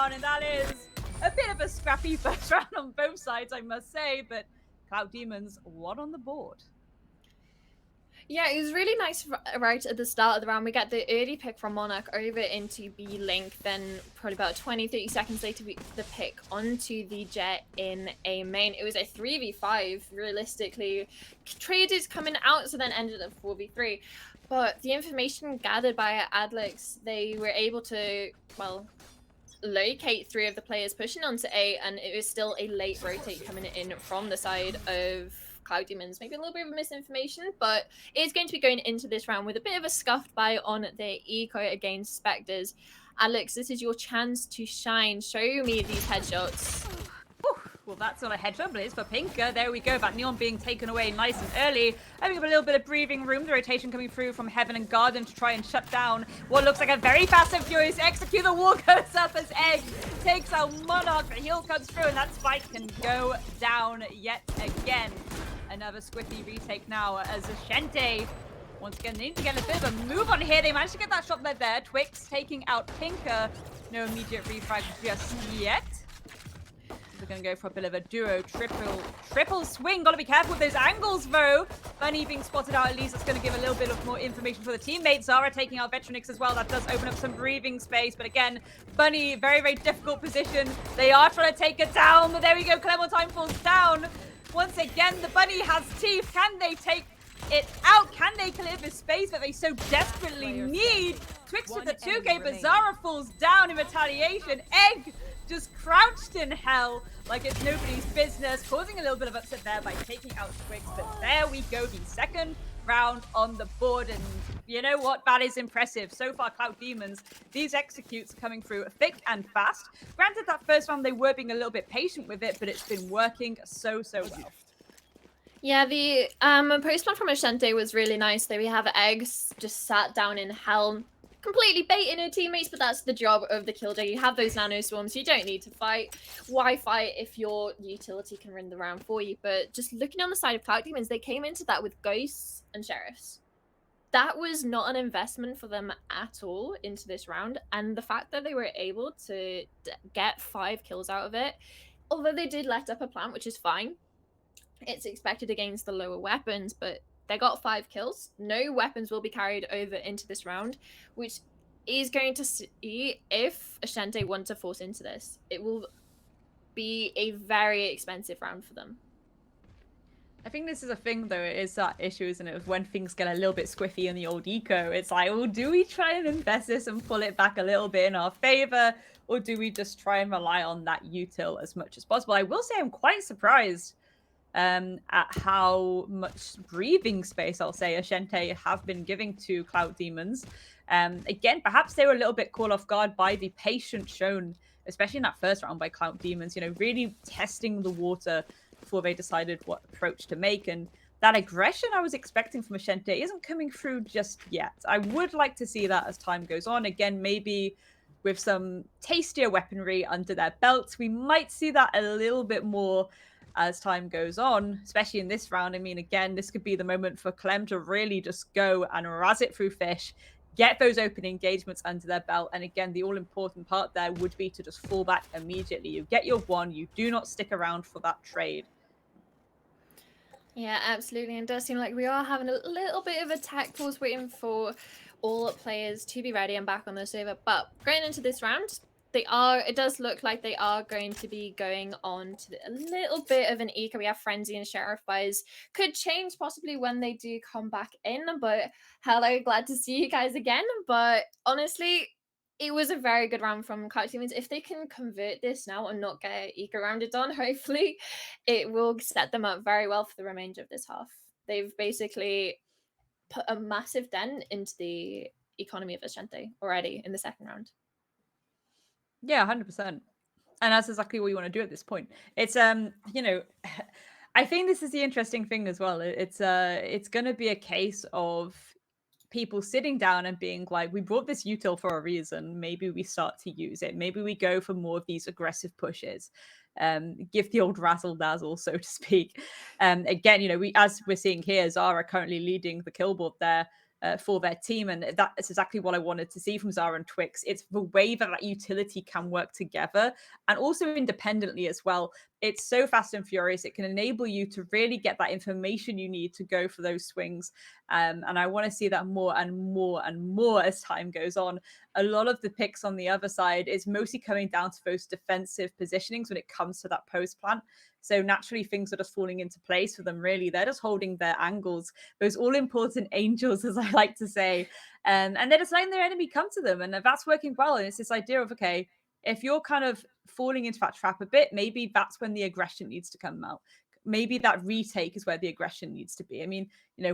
down, and that is a bit of a scrappy first round on both sides, I must say, but Cloud Demons won on the board. Yeah, it was really nice right at the start of the round. We get the early pick from Monarch over into B Link, then probably about 20-30 seconds later, the pick onto the Jet in A main. It was a 3v5, realistically. Traders coming out, so then ended up 4v3. But the information gathered by Adlix, they were able to, well, locate 3 of the players pushing onto A, and it was still a late rotate coming in from the side of Cloud Demons. Maybe a little bit of misinformation, but it's going to be going into this round with a bit of a scuffed buy on the eco against Spectres. Alex, this is your chance to shine. Show me these headshots. Well, that's not a headshot, but it is for Pinker. There we go. That Neon being taken away nice and early. Having a little bit of breathing room. The rotation coming through from Heaven and Garden to try and shut down what looks like a very fast and furious execute. The wall goes up as Egg takes out Monarch. The heal comes through, and that spike can go down yet again. Another squiffy retake now as Ashente once again need to get a bit of a move on here. They managed to get that shot there. Twix taking out Pinker. No immediate refrag just yet. We're going to go for a bit of a duo, triple swing. Got to be careful with those angles, though. Bunny being spotted out, at least that's going to give a little bit of more information for the teammates. Zara taking out Vetronix as well. That does open up some breathing space. But again, Bunny, very, very difficult position. They are trying to take it down. But there we go. Clementine falls down. Once again, the Bunny has teeth. Can they take it out? Can they clear the space that they so desperately need? Twix with the 2K, but Zara falls down in retaliation. Egg just crouched in hell like it's nobody's business, causing a little bit of upset there by taking out Twix. But there we go, the second round on the board. And you know what? That is impressive. So far, Cloud Demons, these executes coming through thick and fast. Granted, that first round, they were being a little bit patient with it, but it's been working so well. Yeah, the post-plan from Ashente was really nice. There we have Eggs just sat down in hell, completely baiting her teammates, but that's the job of the Killjoy. You have those nano swarms, you don't need to fight. Why fight if your utility can win the round for you? But just looking on the side of Cloud Demons, they came into that with Ghosts and Sheriffs. That was not an investment for them at all into this round, and the fact that they were able to get 5 kills out of it, although they did let up a plant, which is fine. It's expected against the lower weapons, but they got 5 kills. No weapons will be carried over into this round, which is going to see if Ashente want to force into this. It will be a very expensive round for them. I think this is a thing, though. It is that issue, isn't it? Of when things get a little bit squiffy in the old eco. It's like, well, do we try and invest this and pull it back a little bit in our favor? Or do we just try and rely on that util as much as possible? I will say I'm quite surprised at how much breathing space, I'll say, Ashente have been giving to Cloud Demons. Again, perhaps they were a little bit caught off guard by the patience shown, especially in that first round by Cloud Demons, you know, really testing the water before they decided what approach to make. And that aggression I was expecting from Ashente isn't coming through just yet. I would like to see that as time goes on. Again, maybe with some tastier weaponry under their belts, we might see that a little bit more as time goes on, especially in this round. I mean, again, this could be the moment for Clem to really just go and razz it through Fish, get those open engagements under their belt. And again, the all-important part there would be to just fall back immediately. You get your one, you do not stick around for that trade. Yeah, absolutely. And it does seem like we are having a little bit of a tech pause, waiting for all players to be ready and back on the server. But going into this round, it does look like they are going to be going on to a little bit of an eco. We have Frenzy and Sheriff buys. Could change possibly when they do come back in, but hello, glad to see you guys again. But honestly, it was a very good round from Cloud Demons. If they can convert this now and not get eco rounded on, hopefully it will set them up very well for the remainder of this half. They've basically put a massive dent into the economy of Ashente already in the second round. Yeah, 100%. And that's exactly what you want to do at this point. It's you know, I think this is the interesting thing as well. It's going to be a case of people sitting down and being like, we brought this util for a reason. Maybe we start to use it. Maybe we go for more of these aggressive pushes. Give the old razzle dazzle, so to speak. Again, you know, as we're seeing here, Zara currently leading the kill board there. for their team. And that's exactly what I wanted to see from Zara and Twix. It's the way that that utility can work together and also independently as well. It's so fast and furious. It can enable you to really get that information you need to go for those swings. And I want to see that more and more and more as time goes on. A lot of the picks on the other side is mostly coming down to those defensive positionings when it comes to that post plant. So naturally, things are just falling into place for them, really. They're just holding their angles, those all important angels, as I like to say. And they're just letting their enemy come to them. And that's working well. And it's this idea of, okay, if you're kind of falling into that trap a bit, maybe that's when the aggression needs to come out. Maybe that retake is where the aggression needs to be. I mean,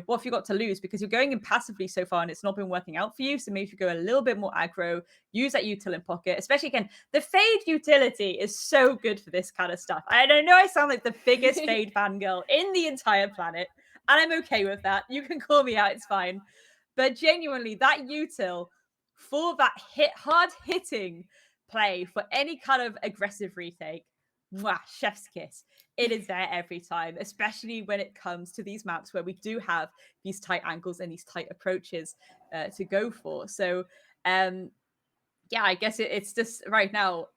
what have you got to lose? Because you're going in passively so far and it's not been working out for you. So maybe if you go a little bit more aggro, use that util in pocket, especially again, the fade utility is so good for this kind of stuff. I don't know, I sound like the biggest fade fangirl in the entire planet, and I'm okay with that. You can call me out, it's fine. But genuinely, that util for that hard hitting play for any kind of aggressive retake, mwah, chef's kiss. It is there every time, especially when it comes to these maps where we do have these tight angles and these tight approaches to go for. So, yeah, I guess it's just right now.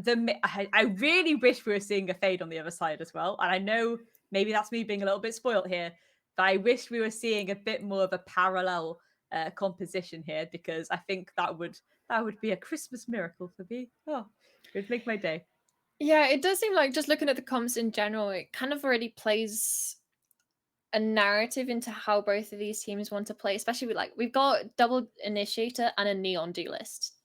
I really wish we were seeing a fade on the other side as well. And I know maybe that's me being a little bit spoiled here, but I wish we were seeing a bit more of a parallel composition here, because I think that would be a Christmas miracle for me. Oh, it would make my day. Yeah, it does seem like, just looking at the comps in general, it kind of already plays a narrative into how both of these teams want to play, especially with, like, we've got double initiator and a neon duelist.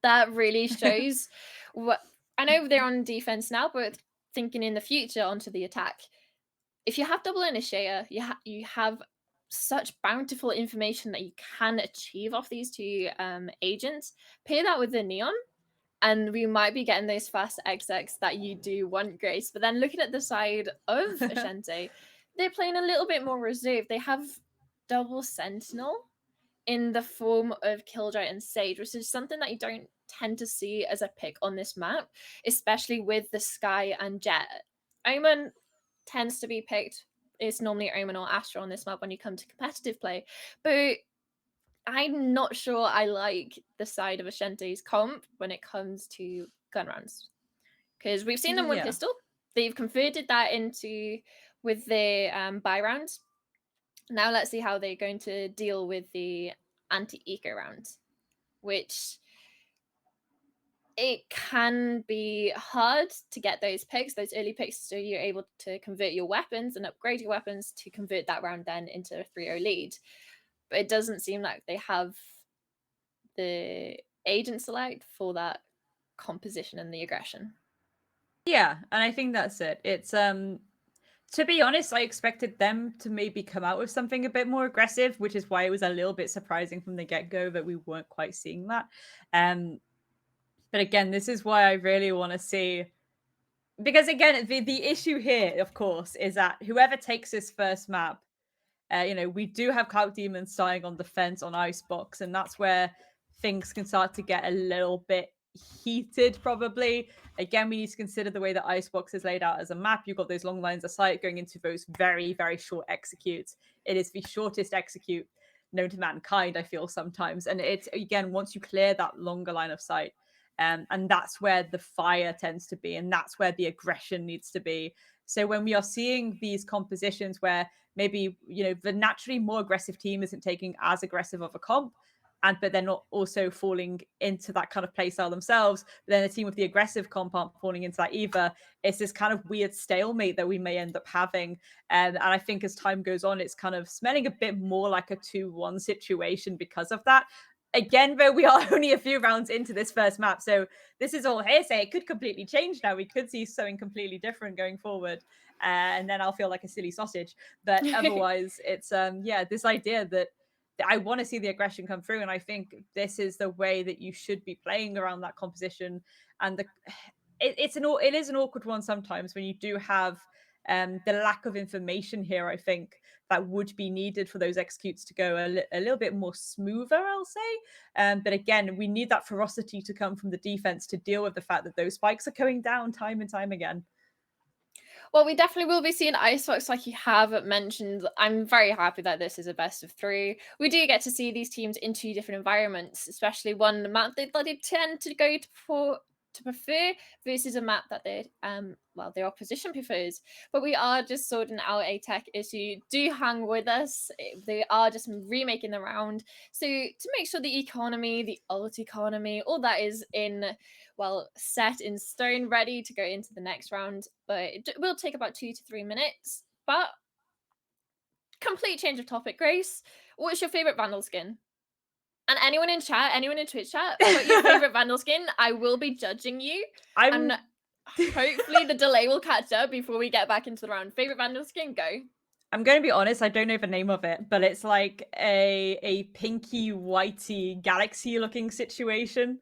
That really shows what, I know they're on defense now, but thinking in the future onto the attack. If you have double initiator, you have such bountiful information that you can achieve off these two agents. Pair that with the neon, and we might be getting those fast XX that you do want, Grace. But then looking at the side of Ashante, they're playing a little bit more reserved. They have double sentinel in the form of Killjoy and Sage, which is something that you don't tend to see as a pick on this map, especially with the Sky and Jet. Omen tends to be picked. It's normally Omen or Astra on this map when you come to competitive play. But I'm not sure I like the side of Ashante's comp when it comes to gun rounds. Because we've seen them with pistol. They've converted that into with the buy rounds. Now let's see how they're going to deal with the anti-eco round, which it can be hard to get those picks, those early picks, so you're able to convert your weapons and upgrade your weapons to convert that round then into a 3-0 lead. But it doesn't seem like they have the agent select for that composition and the aggression. Yeah, and I think that's it. It's to be honest, I expected them to maybe come out with something a bit more aggressive, which is why it was a little bit surprising from the get-go that we weren't quite seeing that. But again, this is why I really want to see, because again, the issue here, of course, is that whoever takes this first map, we do have Cloud Demons starting on defense on Icebox, and that's where things can start to get a little bit heated, probably. Again, we need to consider the way that Icebox is laid out as a map. You've got those long lines of sight going into those very, very short executes. It is the shortest execute known to mankind, I feel sometimes. And it's, again, once you clear that longer line of sight, and that's where the fire tends to be, and that's where the aggression needs to be. So when we are seeing these compositions where maybe, the naturally more aggressive team isn't taking as aggressive of a comp, but they're not also falling into that kind of playstyle themselves, but then the team with the aggressive comp aren't falling into that either. It's this kind of weird stalemate that we may end up having. And I think as time goes on, it's kind of smelling a bit more like a 2-1 situation because of that. Again, though, we are only a few rounds into this first map, so this is all hearsay. It could completely change now. We could see something completely different going forward, and then I'll feel like a silly sausage. But otherwise, it's this idea that I want to see the aggression come through, and I think this is the way that you should be playing around that composition. And it is an awkward one sometimes when you do have the lack of information here. I think that would be needed for those executes to go a little bit more smoother, I'll say. But again, we need that ferocity to come from the defense to deal with the fact that those spikes are going down time and time again. Well, we definitely will be seeing Icebox, like you have mentioned. I'm very happy that this is a best of 3. We do get to see these teams in 2 different environments, especially one map that they tend to go to prefer versus a map that they well, their opposition prefers. But we are just sorting out a tech issue. Do hang with us. They are just remaking the round. So to make sure the economy, the ult economy, all that is in, well, set in stone, ready to go into the next round. But it will take about 2 to 3 minutes. But complete change of topic, Grace. What's your favorite Vandal skin? And anyone in chat, anyone in Twitch chat, put your favorite Vandal skin. I will be judging you. And hopefully the delay will catch up before we get back into the round. Favorite Vandal skin, go. I'm going to be honest, I don't know the name of it, but it's like a pinky whitey galaxy looking situation.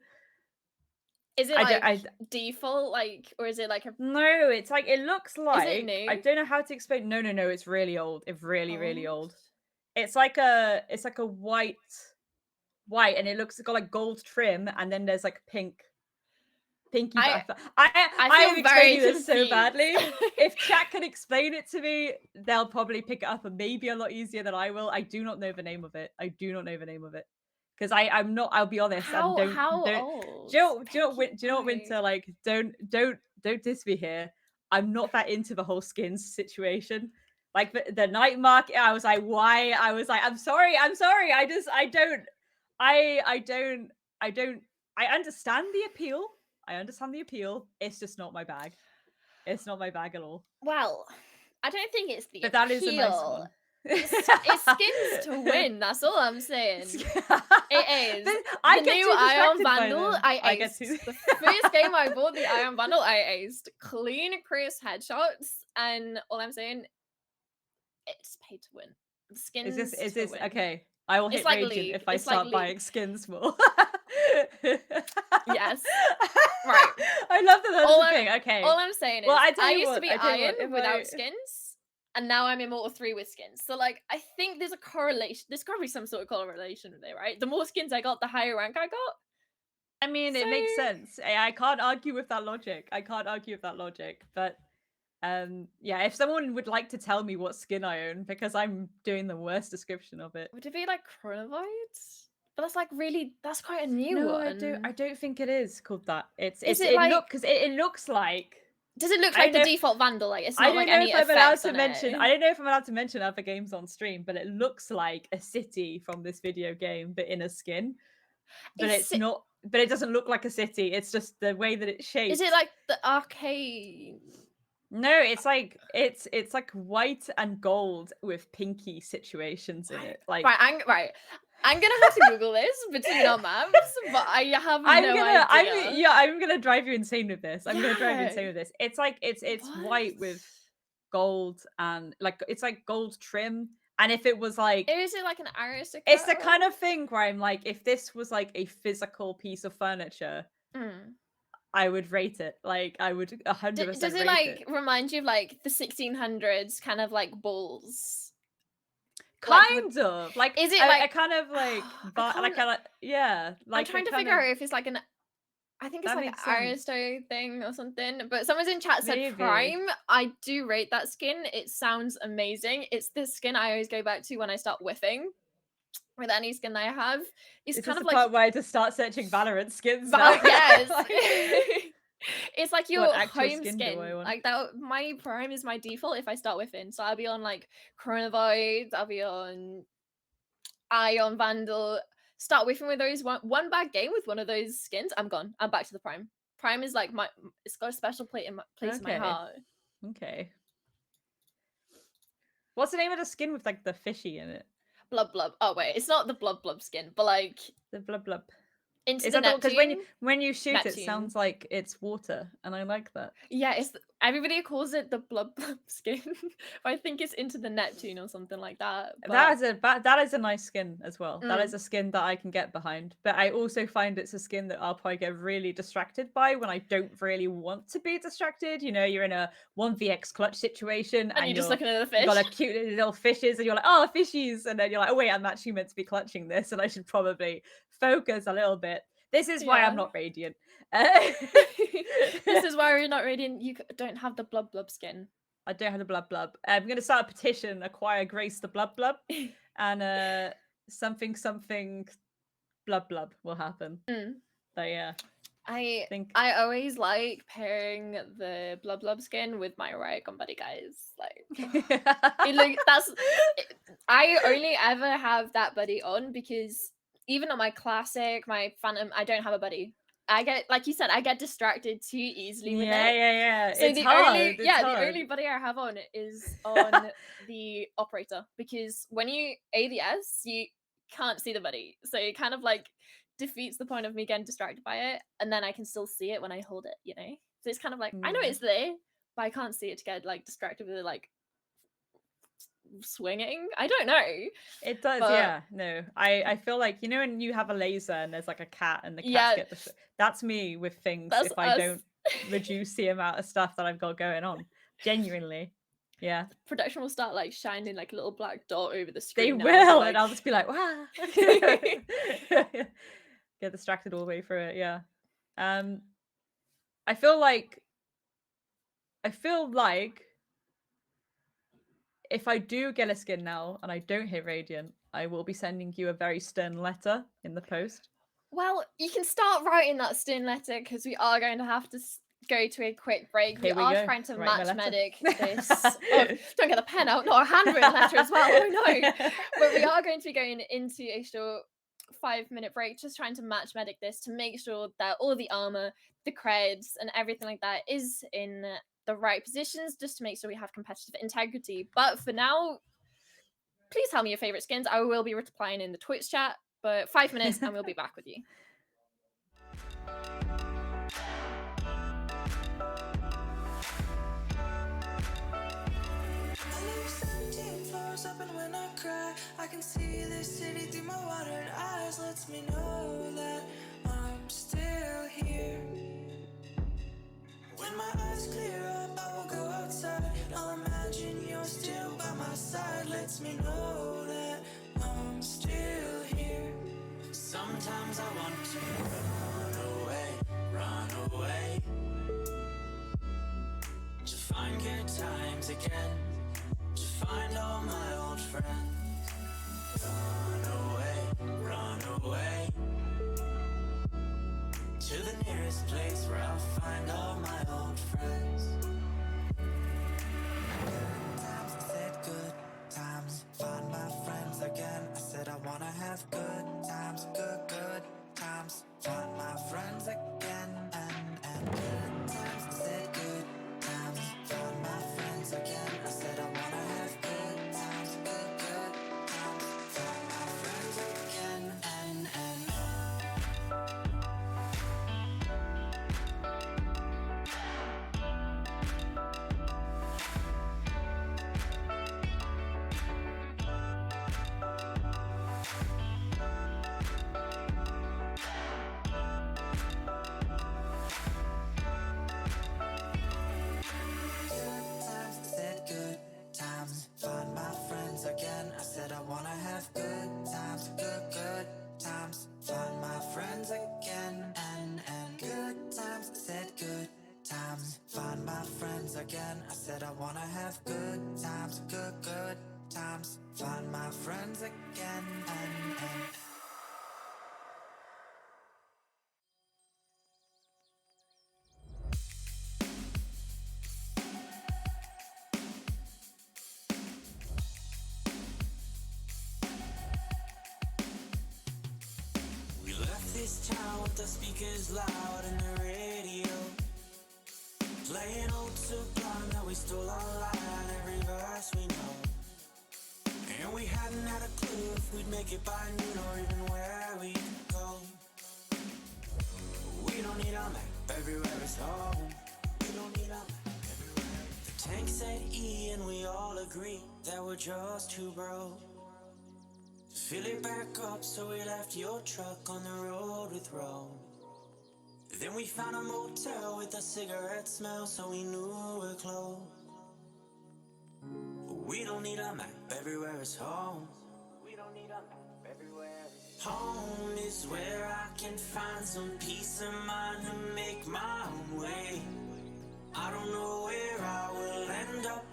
Is it like default, like, or is it like a... No, it's like, it looks like... Is it new? I don't know how to explain. No, it's really old. It's really old. It's like a white, and it looks got like gold trim, and then there's like pinky. I am explaining this so badly. If chat can explain it to me, they'll probably pick it up and maybe a lot easier than I will. I do not know the name of it. Because I'm not. I'll be honest. How old? Do you know what, Winter? Like, don't diss me here. I'm not that into the whole skins situation. Like the night market, I was like, why? I was like, I'm sorry. I don't. I understand the appeal. It's just not my bag. It's not my bag at all. Well, I don't think it's the but appeal. That is a nice one. It's skins to win. That's all I'm saying. It is. I the get new Ion Vandal. I aced. The first game I bought the Ion Vandal, I aced. Clean, crisp headshots, and all I'm saying, it's paid to win. Skins. Is this okay? I will hit Radiant if I start buying skins more. Yes. Right. I love that that's the thing. Okay. All I'm saying is, I used to be Iron without skins, and now I'm Immortal 3 with skins. So, like, I think there's a correlation. There's got to be some sort of correlation there, right? The more skins I got, the higher rank I got. I mean, it makes sense. I can't argue with that logic. But yeah, if someone would like to tell me what skin I own, because I'm doing the worst description of it. Would it be like Chronovoid? But that's like really, that's quite a new one. I don't think it is called that. It looks like. Does it look like the default Vandal? Like, it's not like any effects on it. I don't know if I'm allowed to mention other games on stream, but it looks like a city from this video game, but in a skin. But it's not. But it doesn't look like a city. It's just the way that it's shaped. Is it like the arcade? No, it's like white and gold with pinky situations in it. Like I'm gonna have to Google this between our maps, but I have no idea. I'm gonna drive you insane with this. It's like it's white with gold and like it's like gold trim. And if it was like, is it like an aristocrat? It's the kind of thing where I'm like, if this was like a physical piece of furniture, I would rate it. Like, I would 100%. Does it like remind you of like the 1600s kind of like balls? Kind of. Like, is it like a kind of like, yeah. Like, I'm trying to figure out if it's like an. I think it's like an Aristo thing or something. But someone's in chat said Prime. I do rate that skin. It sounds amazing. It's the skin I always go back to when I start whiffing. With any skin I have. It's kind of like part where I just start searching Valorant skins. Yes. It's like your home skin. Like that, my Prime is my default if I start whiffing. So I'll be on like Chronovoid, I'll be on Ion Vandal. Start whiffing with those one bad game with one of those skins, I'm gone. I'm back to the Prime. Prime is like it's got a special place in my heart. Okay. What's the name of the skin with like the fishy in it? Blub blub. Oh wait, it's not the blub blub skin, but like the blub blub. Into the Neptune. Because when you shoot it sounds like it's water, and I like that. Yeah, everybody calls it the blub blub skin. But I think it's Into the Neptune or something like that. But... that is a nice skin as well. That is a skin that I can get behind. But I also find it's a skin that I'll probably get really distracted by when I don't really want to be distracted. You know, you're in a 1vx clutch situation and you're just looking at the fish. You've got a cute little fishes and you're like, oh, fishies, and then you're like, oh wait, I'm actually meant to be clutching this, and I should probably focus a little bit. This is why I'm not Radiant. This is why you're not Radiant. You don't have the blub blub skin. I don't have the blub blub. I'm gonna start a petition, acquire Grace the blub blub, and something blub blub will happen. But yeah, I think always like pairing the blub blub skin with my Riot Gun buddy guys. Like I only ever have that buddy on because even on my classic, my Phantom, I don't have a buddy. I get, like you said, I get distracted too easily with it. yeah. So It's the hard. only It's hard. the only buddy I have on is on the operator, because when you ADS, you can't see the buddy. So it kind of like defeats the point of me getting distracted by it, and then I can still see it when I hold it, you know? So it's kind of like, I know it's there, but I can't see it to get like distracted with it, like swinging. I don't know. It does, yeah. No, I feel like, you know, when you have a laser and there's like a cat and the cats get the that's me with things if I don't reduce the amount of stuff that I've got going on. Genuinely. Yeah. Production will start like shining like a little black dot over the screen. They will, like... and I'll just be like, wow. Get distracted all the way through it, yeah. I feel like if I do get a skin now and I don't hit Radiant, I will be sending you a very stern letter in the post. Well, you can start writing that stern letter because we are going to have to go to a quick break. We are trying to match medic this. Oh, don't get the pen out, not a handwritten letter as well. Oh no. But we are going to be going into a short 5-minute break, just trying to match medic this to make sure that all the armor, the creds, and everything like that is in the right positions, just to make sure we have competitive integrity. But for now, please tell me your favorite skins. I will be replying in the Twitch chat, but 5 minutes and we'll be back with you. Up and when I cry, I can see the city through my watered eyes. Lets me know that I'm still here. When my eyes clear up, I will go outside. I'll imagine you're still by my side. Lets me know that I'm still here. Sometimes I want to run away, to find good times again, to find all my old friends. Run away, to the nearest place where I'll find all my old friends. Times I said good times, find my friends again. I said I wanna have good times, good times, find my friends again. And good times I said good times, find my friends again. I said I wanna have good times, good times, find my friends again. And find my friends again. I said I wanna have good times, good times, find my friends again. And good times, I said good times, find my friends again. I said I wanna have good times, good times, find my friends again. And this town with the speakers loud and the radio playing old Sublime that we stole online, every verse we know. And we hadn't had a clue if we'd make it by noon or even where we'd go. We don't need a map, everywhere is home. We don't need a map, everywhere. The tank said E and we all agree that we're just too broke. Fill it back up, so we left your truck on the road with Rome. Then we found a motel with a cigarette smell, so we knew we're close. We don't need a map, everywhere is home. We don't need a map, everywhere is home. Is where I can find some peace of mind to make my own way. I don't know where I will end up,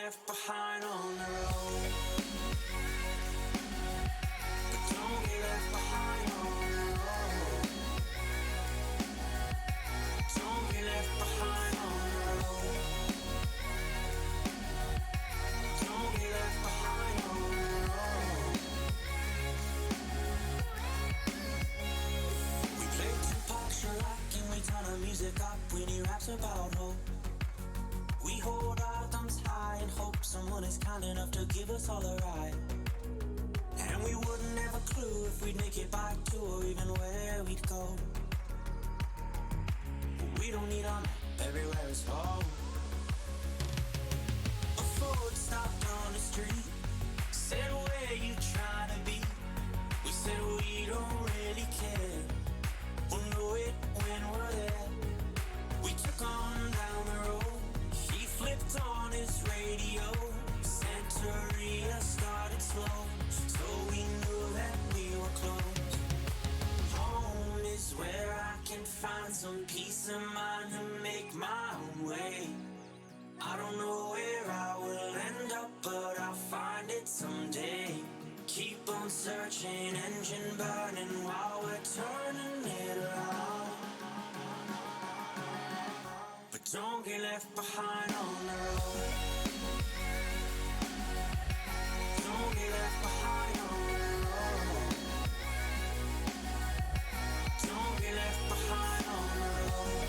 left behind on the road. But don't get left behind on the road. Don't get left behind on the road. Don't get left behind on the road. We play Tupac, Chirac, and we turn our music up when he raps about hope. We hold our thumbs high and hope someone is kind enough to give us all a ride. And we wouldn't have a clue if we'd make it back to or even where we'd go. But we don't need a map, everywhere is home. A Ford stopped on the street, said where you trying to be. We said we don't really care, we'll know it when we're there. We took on down the road, he flipped on his radio, Santeria started slow, so we knew that we were close. Home is where I can find some peace of mind and make my own way. I don't know where I will end up, but I'll find it someday. Keep on searching, engine burning while we're turning it around. But don't get left behind on the road. Don't get left behind on the road. Don't get left behind on the road.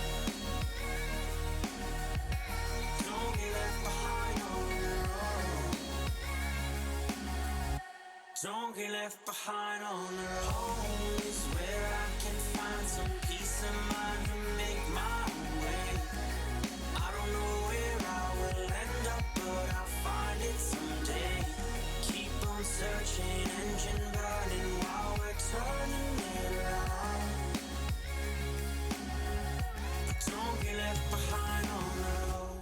Don't get left behind on the road. Don't get left behind on the road. Home is where I can find some peace of mind and make my own way. I don't know where I will end up, but I'll find it someday. Keep on searching, engine burning while we're turning it around. But don't get left behind on the road.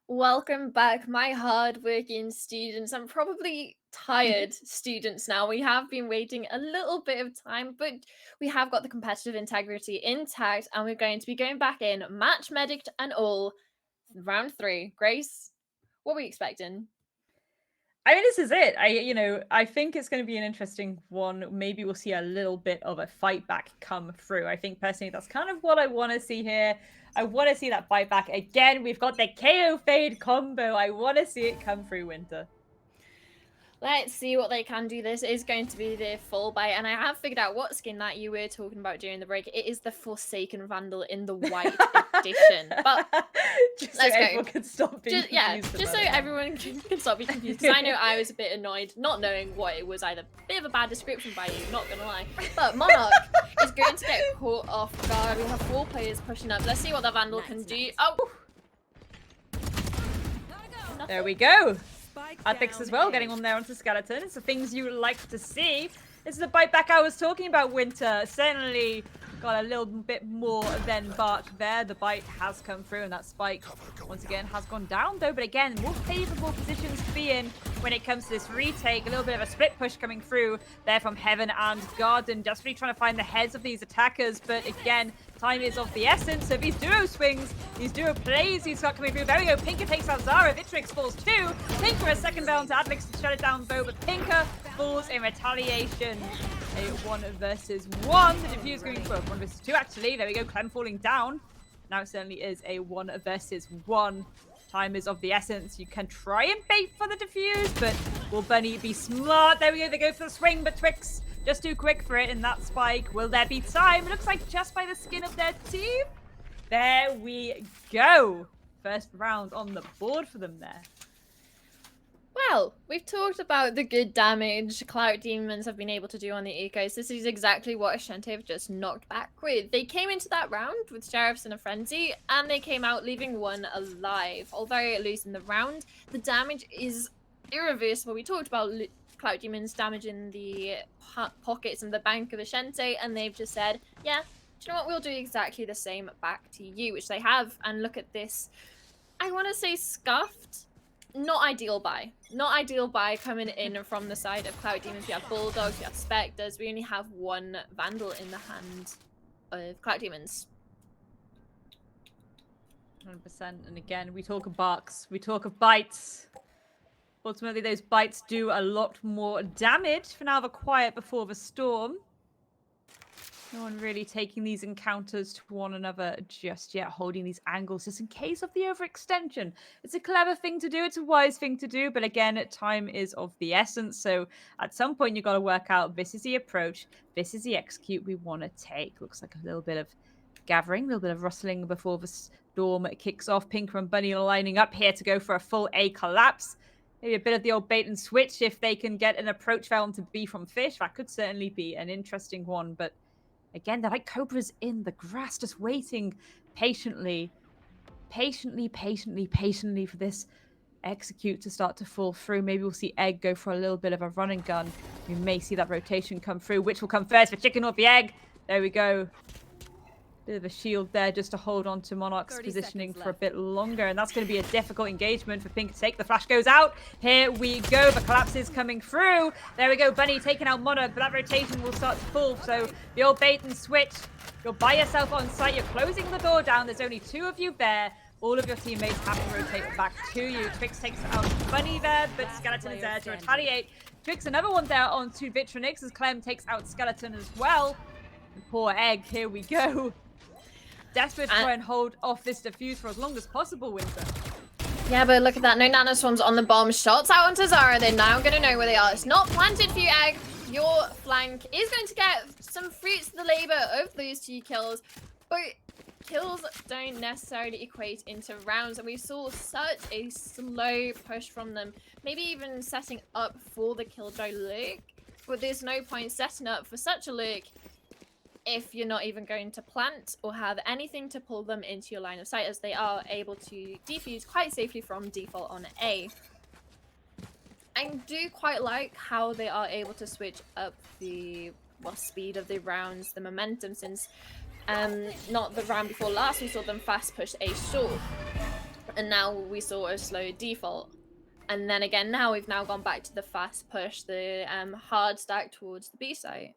Welcome back, my hard-working students. I'm probably tired students now. We have been waiting a little bit of time, but we have got the competitive integrity intact, and we're going to be going back in, match medic and all, round 3. Grace, what were we expecting? I mean, this is it. I think it's going to be an interesting one. Maybe we'll see a little bit of a fight back come through. I think personally, that's kind of what I want to see here. I want to see that fight back again. We've got the KO fade combo. I want to see it come through, Winter. Let's see what they can do. This is going to be their full buy, and I have figured out what skin that you were talking about during the break. It is the Forsaken Vandal in the white edition. But just let's so go. everyone can stop being confused. Just so everyone can stop being confused. Because I know I was a bit annoyed not knowing what it was either. Bit of a bad description by you, not gonna lie. But Monarch is going to get caught off guard. We have 4 players pushing up. Let's see what the Vandal can do. Oh! There we go. Advix as well, getting on there onto Skeleton. It's the things you like to see. This is the bite back I was talking about, Winter. Certainly got a little bit more than Bark there. The bite has come through, and that spike, once again, has gone down, though. But again, more favourable positions to be in when it comes to this retake. A little bit of a split push coming through there from Heaven and Garden. Just really trying to find the heads of these attackers. But again, time is of the essence. So these duo swings, these duo plays he's got coming through. There we go. Pinker takes out Zara. Vitrix falls too. Pinker a second down to Advix to shut it down, though. But Pinker falls in retaliation. A 1 versus 1. The defuse going for 1 versus 2, actually. There we go. Clem falling down. Now it certainly is a 1 versus 1. Time is of the essence. You can try and bait for the defuse, but will Bunny be smart? There we go. They go for the swing, but Twix just too quick for it in that spike. Will there be time? It looks like just by the skin of their team. There we go. First round on the board for them there. Well, we've talked about the good damage Clout Demons have been able to do on the ecos. This is exactly what Ashante have just knocked back with. They came into that round with Sheriffs in a frenzy, and they came out leaving 1 alive. Although losing the round, the damage is irreversible. We talked about Clout Demons damaging the pockets and the bank of Ashante, and they've just said, yeah, do you know what, we'll do exactly the same back to you, which they have. And look at this. I want to say scuffed. Not ideal buy. Not ideal buy coming in from the side of Clout Demons. We have Bulldogs, we have Spectres. We only have 1 Vandal in the hand of Clout Demons. 100%. And again, we talk of barks. We talk of bites. Ultimately, those bites do a lot more damage. For now, the quiet before the storm. No one really taking these encounters to one another just yet, holding these angles just in case of the overextension. It's a clever thing to do. It's a wise thing to do. But again, time is of the essence. So at some point, you've got to work out this is the approach. This is the execute we want to take. Looks like a little bit of gathering, a little bit of rustling before the storm kicks off. Pinker and Bunny are lining up here to go for a full A collapse. Maybe a bit of the old bait and switch if they can get an approach found to B from Fish. That could certainly be an interesting one. But again, they're like cobras in the grass, just waiting patiently for this execute to start to fall through. Maybe we'll see Egg go for a little bit of a run and gun. We may see that rotation come through. Which will come first for Chicken or the Egg? There we go. Bit of a shield there just to hold on to Monarch's positioning for a bit longer. And that's going to be a difficult engagement for Pink to take. The flash goes out. Here we go. The collapse is coming through. There we go. Bunny taking out Monarch, but that rotation will start to fall. So the old bait and switch. You're by yourself on site. You're closing the door down. There's only 2 of you there. All of your teammates have to rotate back to you. Twix takes out Bunny there, but Skeleton is there to retaliate. Twix another one there onto Vitronix as Clem takes out Skeleton as well. And poor Egg. Here we go. Desperate to try and hold off this defuse for as long as possible, Winter. Yeah, but look at that. No nanoswarms on the bomb. Shots out onto Zara. They're now going to know where they are. It's not planted for you, Egg. your flank is going to get some fruits of the labor of those 2 kills, but kills don't necessarily equate into rounds, and we saw such a slow push from them, maybe even setting up for the Killjoy look, but there's no point setting up for such a look if you're not even going to plant or have anything to pull them into your line of sight, as they are able to defuse quite safely from default on A. I do quite like how they are able to switch up the speed of the rounds, the momentum, since not the round before last we saw them fast push A short, and now we saw a slow default. And then again, now we've now gone back to the fast push, the hard stack towards the B site.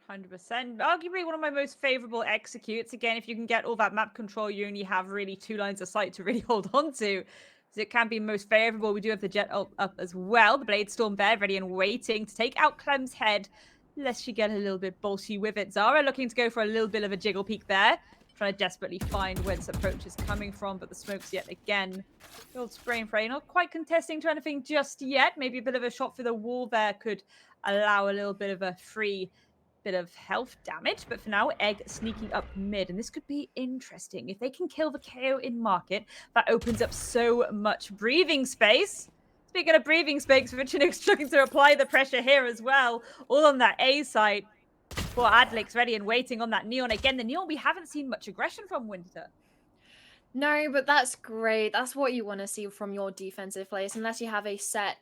100%. Arguably one of my most favorable executes. Again, if you can get all that map control, you only have really 2 lines of sight to really hold on to. So it can be most favorable. We do have the jet up as well. The Blade Storm there, ready and waiting to take out Clem's head. Lest she get a little bit bolshy with it. Zara looking to go for a little bit of a jiggle peek there. Trying to desperately find where this approach is coming from, but the smokes yet again. The old spray and pray, not quite contesting to anything just yet. Maybe a bit of a shot through the wall there could allow a little bit of a free bit of health damage, but for now, Egg sneaking up mid, and this could be interesting. If they can kill the KO in market, that opens up so much breathing space. Speaking of breathing space, Vichinook's looking to apply the pressure here as well, all on that A side. For Adlix ready and waiting on that Neon. Again, the Neon, we haven't seen much aggression from Winter. No, but that's great. That's what you want to see from your defensive players, unless you have a set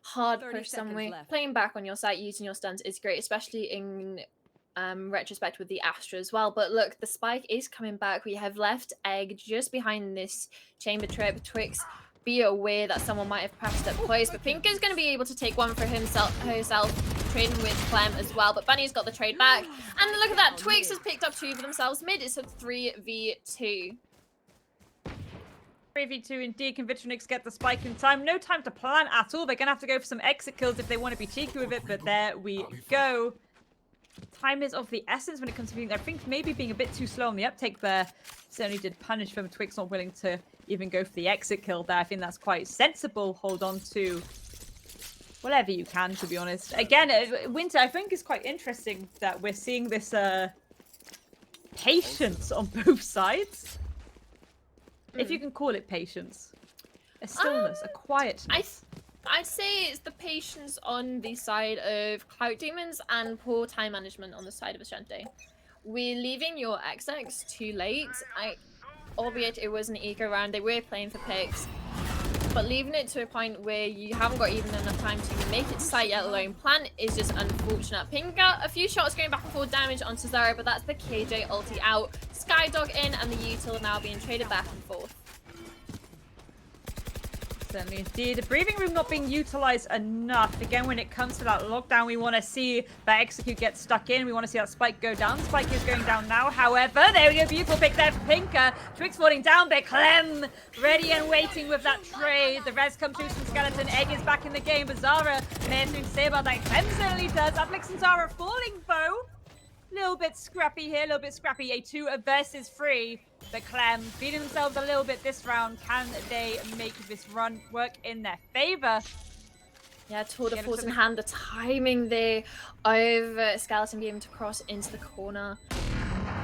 hard push somewhere. Playing back on your site, using your stunts is great, especially in retrospect with the Astra as well. But look, the spike is coming back. We have left Egg just behind this chamber trip. Twix, be aware that someone might have passed up close, but Pink is going to be able to take one for herself, trading with Clem as well. But Bunny's got the trade back, and look at that, Twix has picked up 2 for themselves mid. It's a 3v2. 3v2 indeed. Can Vichinook's get the spike in time? No time to plan at all. They're going to have to go for some exit kills if they want to be cheeky with it, but there we go. Time is of the essence when it comes to being, I think, maybe being a bit too slow on the uptake there. Certainly did punish from Twix not willing to even go for the exit kill there. I think that's quite sensible. Hold on to whatever you can, to be honest. Again, Winter, I think, is quite interesting that we're seeing this patience on both sides. If you can call it patience. A stillness, a quietness. I'd say it's the patience on the side of Clout Demons and poor time management on the side of Ashante. We're leaving your XX too late. Albeit it was an eco round, they were playing for picks. But leaving it to a point where you haven't got even enough time to make it to site, yet alone plan, is just unfortunate. Pink got a few shots going back and forth damage onto Zara, but that's the KJ ulti out. Skydog in, and the util now being traded back and forth. Certainly indeed. The breathing room not being utilized enough. Again, when it comes to that lockdown, we want to see that execute get stuck in. We want to see that spike go down. Spike is going down now. However, there we go. Beautiful pick there for Pinker. Twix falling down, but Clem ready and waiting with that trade. The res comes through from Skeleton. Egg is back in the game, but Zara may have something to say about that. Clem certainly does. Adlix and Zara falling, though. Little bit scrappy here, a little bit scrappy. A 2 versus 3. But Clem beating themselves a little bit this round. Can they make this run work in their favor? Yeah, tour de force in hand. The timing there of Skeleton being able to cross into the corner.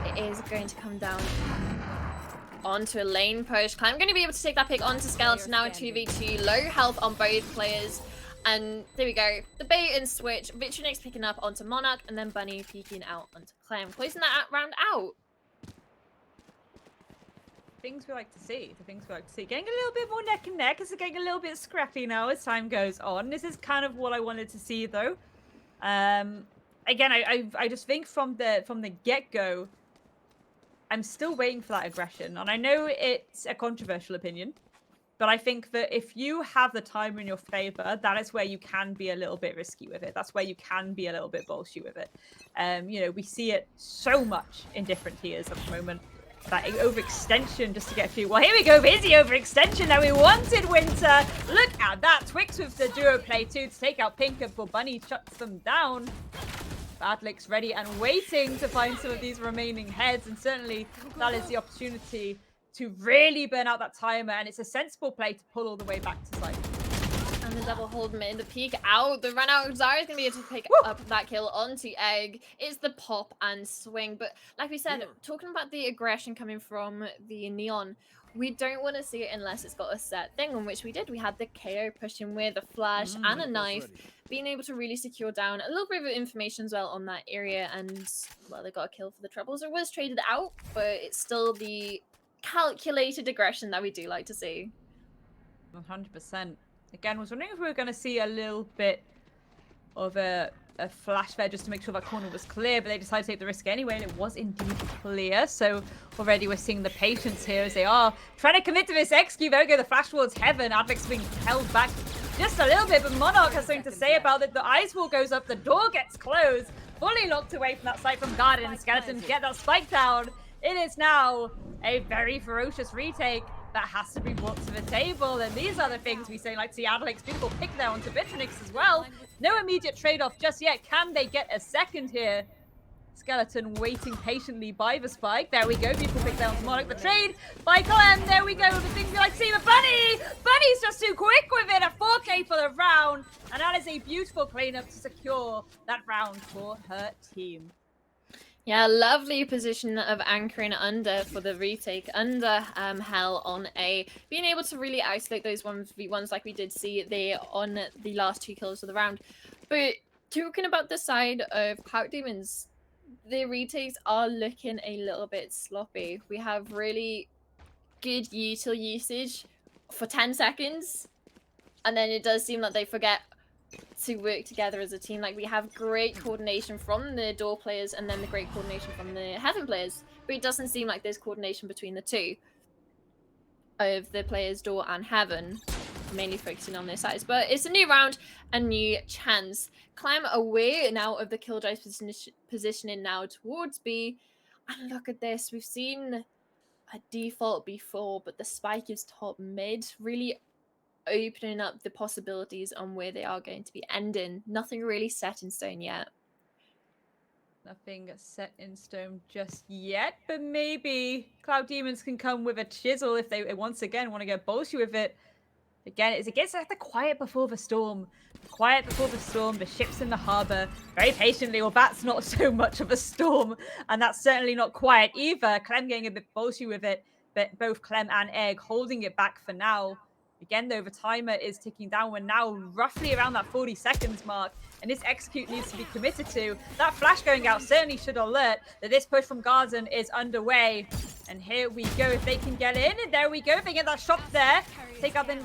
It is going to come down onto a lane push. Clem going to be able to take that pick onto Skeleton. Now a 2v2. Low health on both players. And there we go. The bait and switch. Vichinook's picking up onto Monarch, and then Bunny peeking out onto Clem. Closing that round out. Things we like to see. The things we like to see. Getting a little bit more neck and neck. It's getting a little bit scrappy now as time goes on. This is kind of what I wanted to see, though. Again, I just think from the get-go, I'm still waiting for that aggression. And I know it's a controversial opinion. But I think that if you have the timer in your favor, that is where you can be a little bit risky with it. That's where you can be a little bit bolshy with it. You know, we see it so much in different tiers at the moment. That overextension just to get through. Well, here we go. Here's the overextension that we wanted, Winter. Look at that. Twix with the duo play too to take out Pinker before Bunny shuts them down. Adlix ready and waiting to find some of these remaining heads. And certainly that is the opportunity to really burn out that timer, and it's a sensible play to pull all the way back to site. And the double hold mid, the peek out, the run out. Zara's gonna be able to pick up that kill onto Egg. It's the pop and swing. But like we said, talking about the aggression coming from the Neon, we don't want to see it unless it's got a set thing, on which we did. We had the KO pushing with a flash and a knife, being able to really secure down a little bit of information as well on that area. And, well, they got a kill for the Troubles. It was traded out, but it's still the calculated aggression that we do like to see. 100%. Again, was wondering if we were going to see a little bit of a flash there just to make sure that corner was clear, but they decided to take the risk anyway, and it was indeed clear. So already we're seeing the patience here as they are trying to commit to this XQ. There we go, the flash towards Heaven. Advic's being held back just a little bit, but Monarch has something to say about it. The ice wall goes up, the door gets closed, fully locked away from that site from Garden. Skeleton get that spike down. It is now a very ferocious retake that has to be brought to the table, and these are the things we say like to see. Advic's beautiful pick there onto Bitternix as well. No immediate trade-off just yet. Can they get a second here? Skeleton waiting patiently by the spike. There we go. Beautiful pick there onto Monarch. The trade by Clem. There we go. The things we like to see. But Bunny's just too quick with it. A 4K for the round. And that is a beautiful cleanup to secure that round for her team. Yeah, lovely position of anchoring under for the retake under Hell on A. Being able to really isolate those 1v1s like we did see there on the last 2 kills of the round. But talking about the side of Cloud Demons, the retakes are looking a little bit sloppy. We have really good util usage for 10 seconds. And then it does seem like they forget to work together as a team. Like, we have great coordination from the Door players and then the great coordination from the Heaven players, but it doesn't seem like there's coordination between the two of the players Door and Heaven, mainly focusing on their sides. But it's a new round, a new chance. Climb away now of the Killjoy's positioning now towards B, and look at this. We've seen a default before, but the spike is top mid, really opening up the possibilities on where they are going to be ending. Nothing really set in stone yet. Nothing set in stone just yet, but maybe Cloud Demons can come with a chisel if they once again want to get bolshy with it. Again, it gets like the quiet before the storm. Quiet before the storm, the ship's in the harbour. Very patiently, well, that's not so much of a storm, and that's certainly not quiet either. Clem getting a bit bolshy with it, but both Clem and Egg holding it back for now. Again, though, the timer is ticking down. We're now roughly around that 40 seconds mark, and this execute needs to be committed to. That flash going out certainly should alert that this push from Garden is underway. And here we go. If they can get in, and there we go. If they get that shot there, take out the...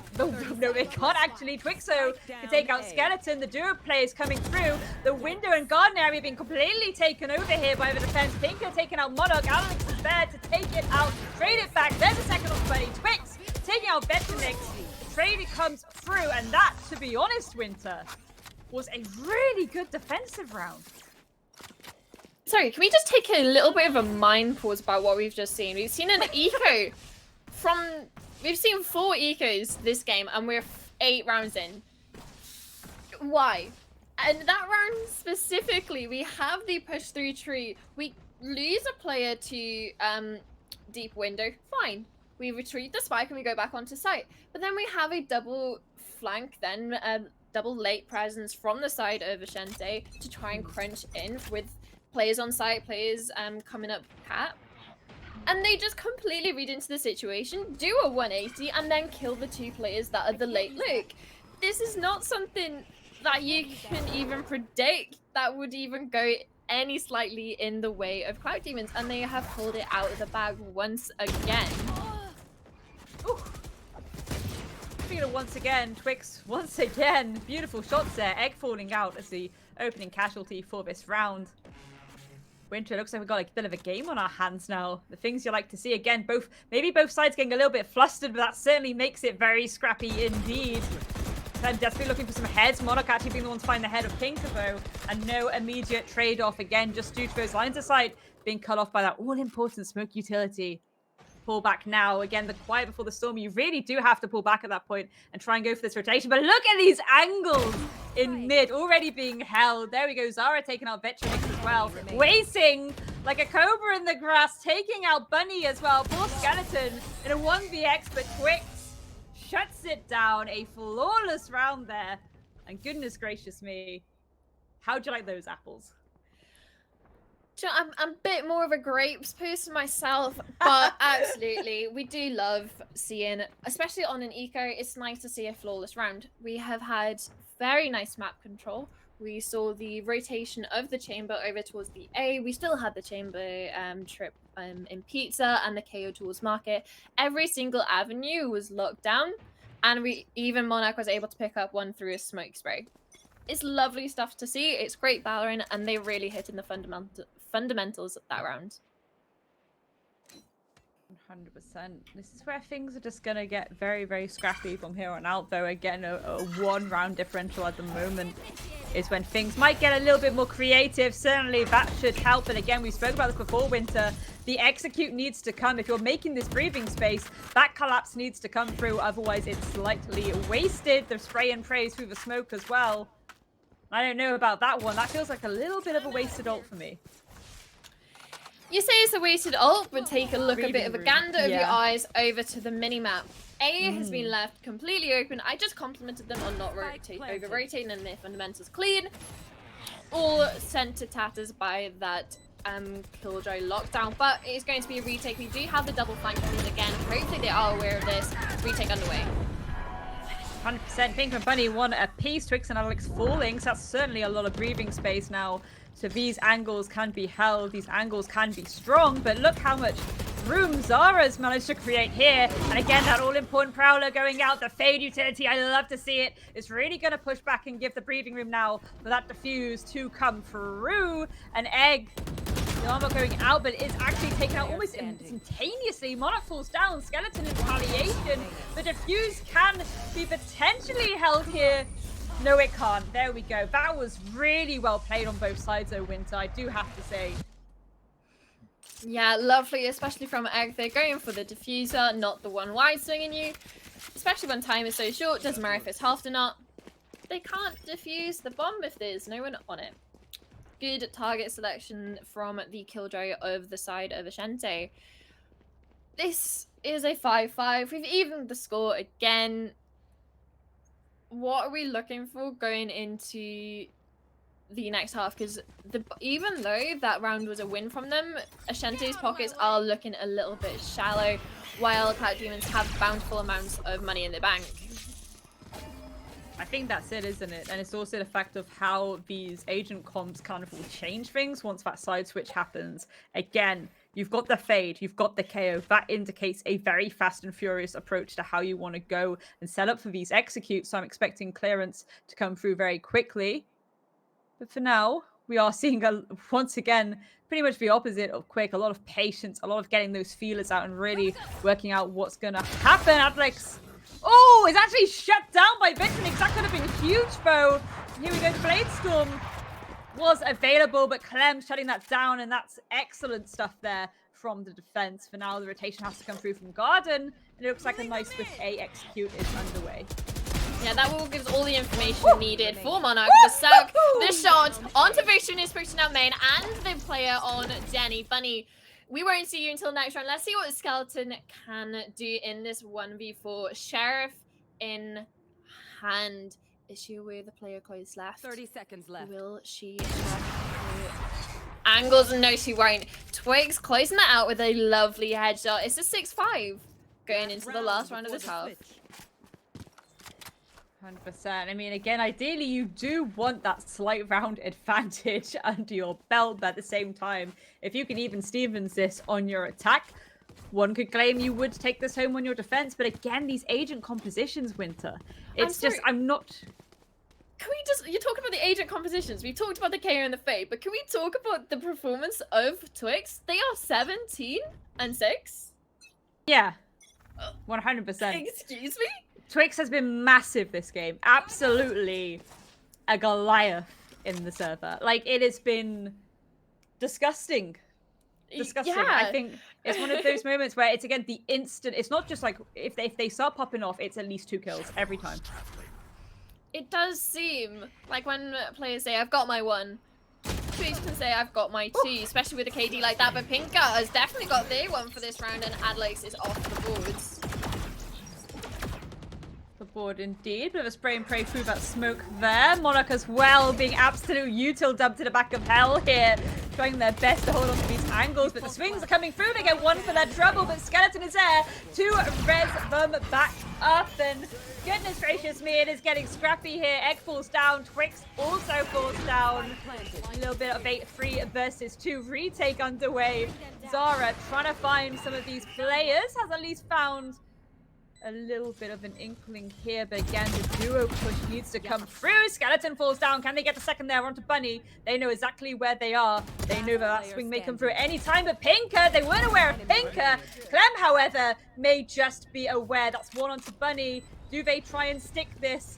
No, they can't actually. Twixo can take out Skeleton. The duo players coming through. The window and garden area being completely taken over here by the defense. Pinker taking out Monarch. Alex is there to take it out. Trade it back. There's a second on 20. Twix taking out Betonix. The trade comes through, and that, to be honest, Winter, was a really good defensive round. Sorry, can we just take a little bit of a mind pause about what we've just seen? We've seen an eco we've seen 4 ecos this game, and we're 8 rounds in. Why? And that round specifically, we have the push through tree. We lose a player to deep window. Fine. We retrieve the spike and we go back onto site. But then we have a double flank then, double late presence from the side of Ashente to try and crunch in with players on site, players coming up cap. And they just completely read into the situation, do a 180, and then kill the 2 players that are the late look. This is not something that you can even predict that would even go any slightly in the way of Cloud Demons, and they have pulled it out of the bag once again. Once again, Twix, once again, beautiful shots there. Egg falling out as the opening casualty for this round. Winter, looks like we've got like a bit of a game on our hands now. The things you like to see. Again, maybe both sides getting a little bit flustered, but that certainly makes it very scrappy indeed. I'm desperately looking for some heads. Monarch actually being the one to find the head of Pinker, though. And no immediate trade-off, again, just due to those lines of sight being cut off by that all-important smoke utility. Pull back now. Again, the quiet before the storm. You really do have to pull back at that point and try and go for this rotation. But look at these angles in mid already being held. There we go. Zara taking out Vetronix as well. Waiting like a cobra in the grass. Taking out Bunny as well. Poor Skeleton in a 1vx, but Twix shuts it down. A flawless round there. And goodness gracious me. How'd you like those apples? I'm a bit more of a grapes person myself, but absolutely, we do love seeing, especially on an eco, it's nice to see a flawless round. We have had very nice map control. We saw the rotation of the chamber over towards the A. We still had the chamber trip in pizza and the KO towards market. Every single avenue was locked down, and even Monarch was able to pick up one through a smoke spray. It's lovely stuff to see. It's great Valorant, and they really hit in the fundamentals of that round. 100%. This is where things are just going to get very, very scrappy from here on out, though. Again, a one-round differential at the moment is when things might get a little bit more creative. Certainly, that should help. And again, we spoke about this before, Winter. The execute needs to come. If you're making this breathing space, that collapse needs to come through. Otherwise, it's slightly wasted. The spray and pray through the smoke as well. I don't know about that one. That feels like a little bit of a wasted ult for me. You say it's a wasted ult, but take a look, a bit of a gander of your eyes over to the mini-map. A has been left completely open. I just complimented them on not over-rotating and their fundamentals clean. All sent to tatters by that Killjoy lockdown, but it is going to be a retake. We do have the double flank coming again. Hopefully they are aware of this. Retake underway. 100%. Pink and Bunny one apiece. Twix and Alex falling, so that's certainly a lot of breathing space now. So these angles can be held, these angles can be strong, but look how much room Zara's managed to create here. And again, that all-important Prowler going out, the Fade utility, I love to see it. It's really going to push back and give the breathing room now for that defuse to come through. An Egg, the armor going out, but it's actually taken out almost instantaneously. Monarch falls down, Skeleton in retaliation. The defuse can be potentially held here. No, it can't. There we go. That was really well played on both sides, though, Winter, I do have to say. Yeah, lovely, especially from Egg. They're going for the diffuser, not the one wide swinging you. Especially when time is so short. Doesn't matter if it's halved or not. They can't defuse the bomb if there's no one on it. Good target selection from the Killjoy of the side of Ashante. This is a 5-5. We've evened the score again. What are we looking for going into the next half? Because even though that round was a win from them, Ashante's pockets are looking a little bit shallow, while Cloud Demons have bountiful amounts of money in the bank. I think that's it, isn't it? And it's also the fact of how these agent comps kind of will change things once that side switch happens. Again, you've got the Fade, you've got the KO. That indicates a very fast and furious approach to how you want to go and set up for these executes. So I'm expecting clearance to come through very quickly. But for now, we are seeing, once again, pretty much the opposite of quick. A lot of patience, a lot of getting those feelers out and really working out what's going to happen. Alex, oh, it's actually shut down by Vitamix. That could have been huge, though. Here we go, Bladestorm was available, but Clem shutting that down, and that's excellent stuff there from the defense. For now, the rotation has to come through from Garden, and it looks like a nice swift A execute is underway. Yeah, that will gives all the information needed for Monarch. The suck, the shot onto Victor is pushing out main, and the player on Denny. Bunny, we won't see you until next round. Let's see what Skeleton can do in this 1v4. Sheriff in hand. Is she aware the player close left? 30 seconds left. Will she have angles? No, she won't. Twigs closing that out with a lovely headshot. It's a 6-5 going into the last round of this half. 100%. I mean, again, ideally, you do want that slight round advantage under your belt, but at the same time, if you can even Stevens this on your attack, one could claim you would take this home on your defense. But again, these agent compositions, Winter, it's just, I'm not... Can we just, you're talking about the agent compositions. We've talked about the KO and the Fade, but can we talk about the performance of Twix? They are 17 and 6. Yeah, 100%. Excuse me? Twix has been massive this game. Absolutely a Goliath in the server. Like, it has been disgusting. Disgusting. Yeah. I think it's one of those moments where it's, again, the instant. It's not just like, if they start popping off, it's at least 2 kills every time. It does seem like when players say, I've got my 1, Twix can say, I've got my 2, especially with a KD like that. But Pinka has definitely got their 1 for this round, and Adlex is off the boards. forward indeed. Bit of a spray and pray through that smoke there. Monarch as well being absolute util dubbed to the back of hell here. Trying their best to hold on to these angles, but the swings are coming through. They get one for their trouble, but Skeleton is there to res them back up. And goodness gracious me, it is getting scrappy here. Egg falls down. Twix also falls down. A little bit of a 3 versus 2 retake underway. Zara trying to find some of these players. Has at least found a little bit of an inkling here, but again, the duo push needs to come through. Skeleton falls down. Can they get the second there onto Bunny? They know exactly where they are. They know that swing may come through at any time, but Pinker, they weren't aware of Pinker. Clem, however, may just be aware. That's one onto Bunny. Do they try and stick this,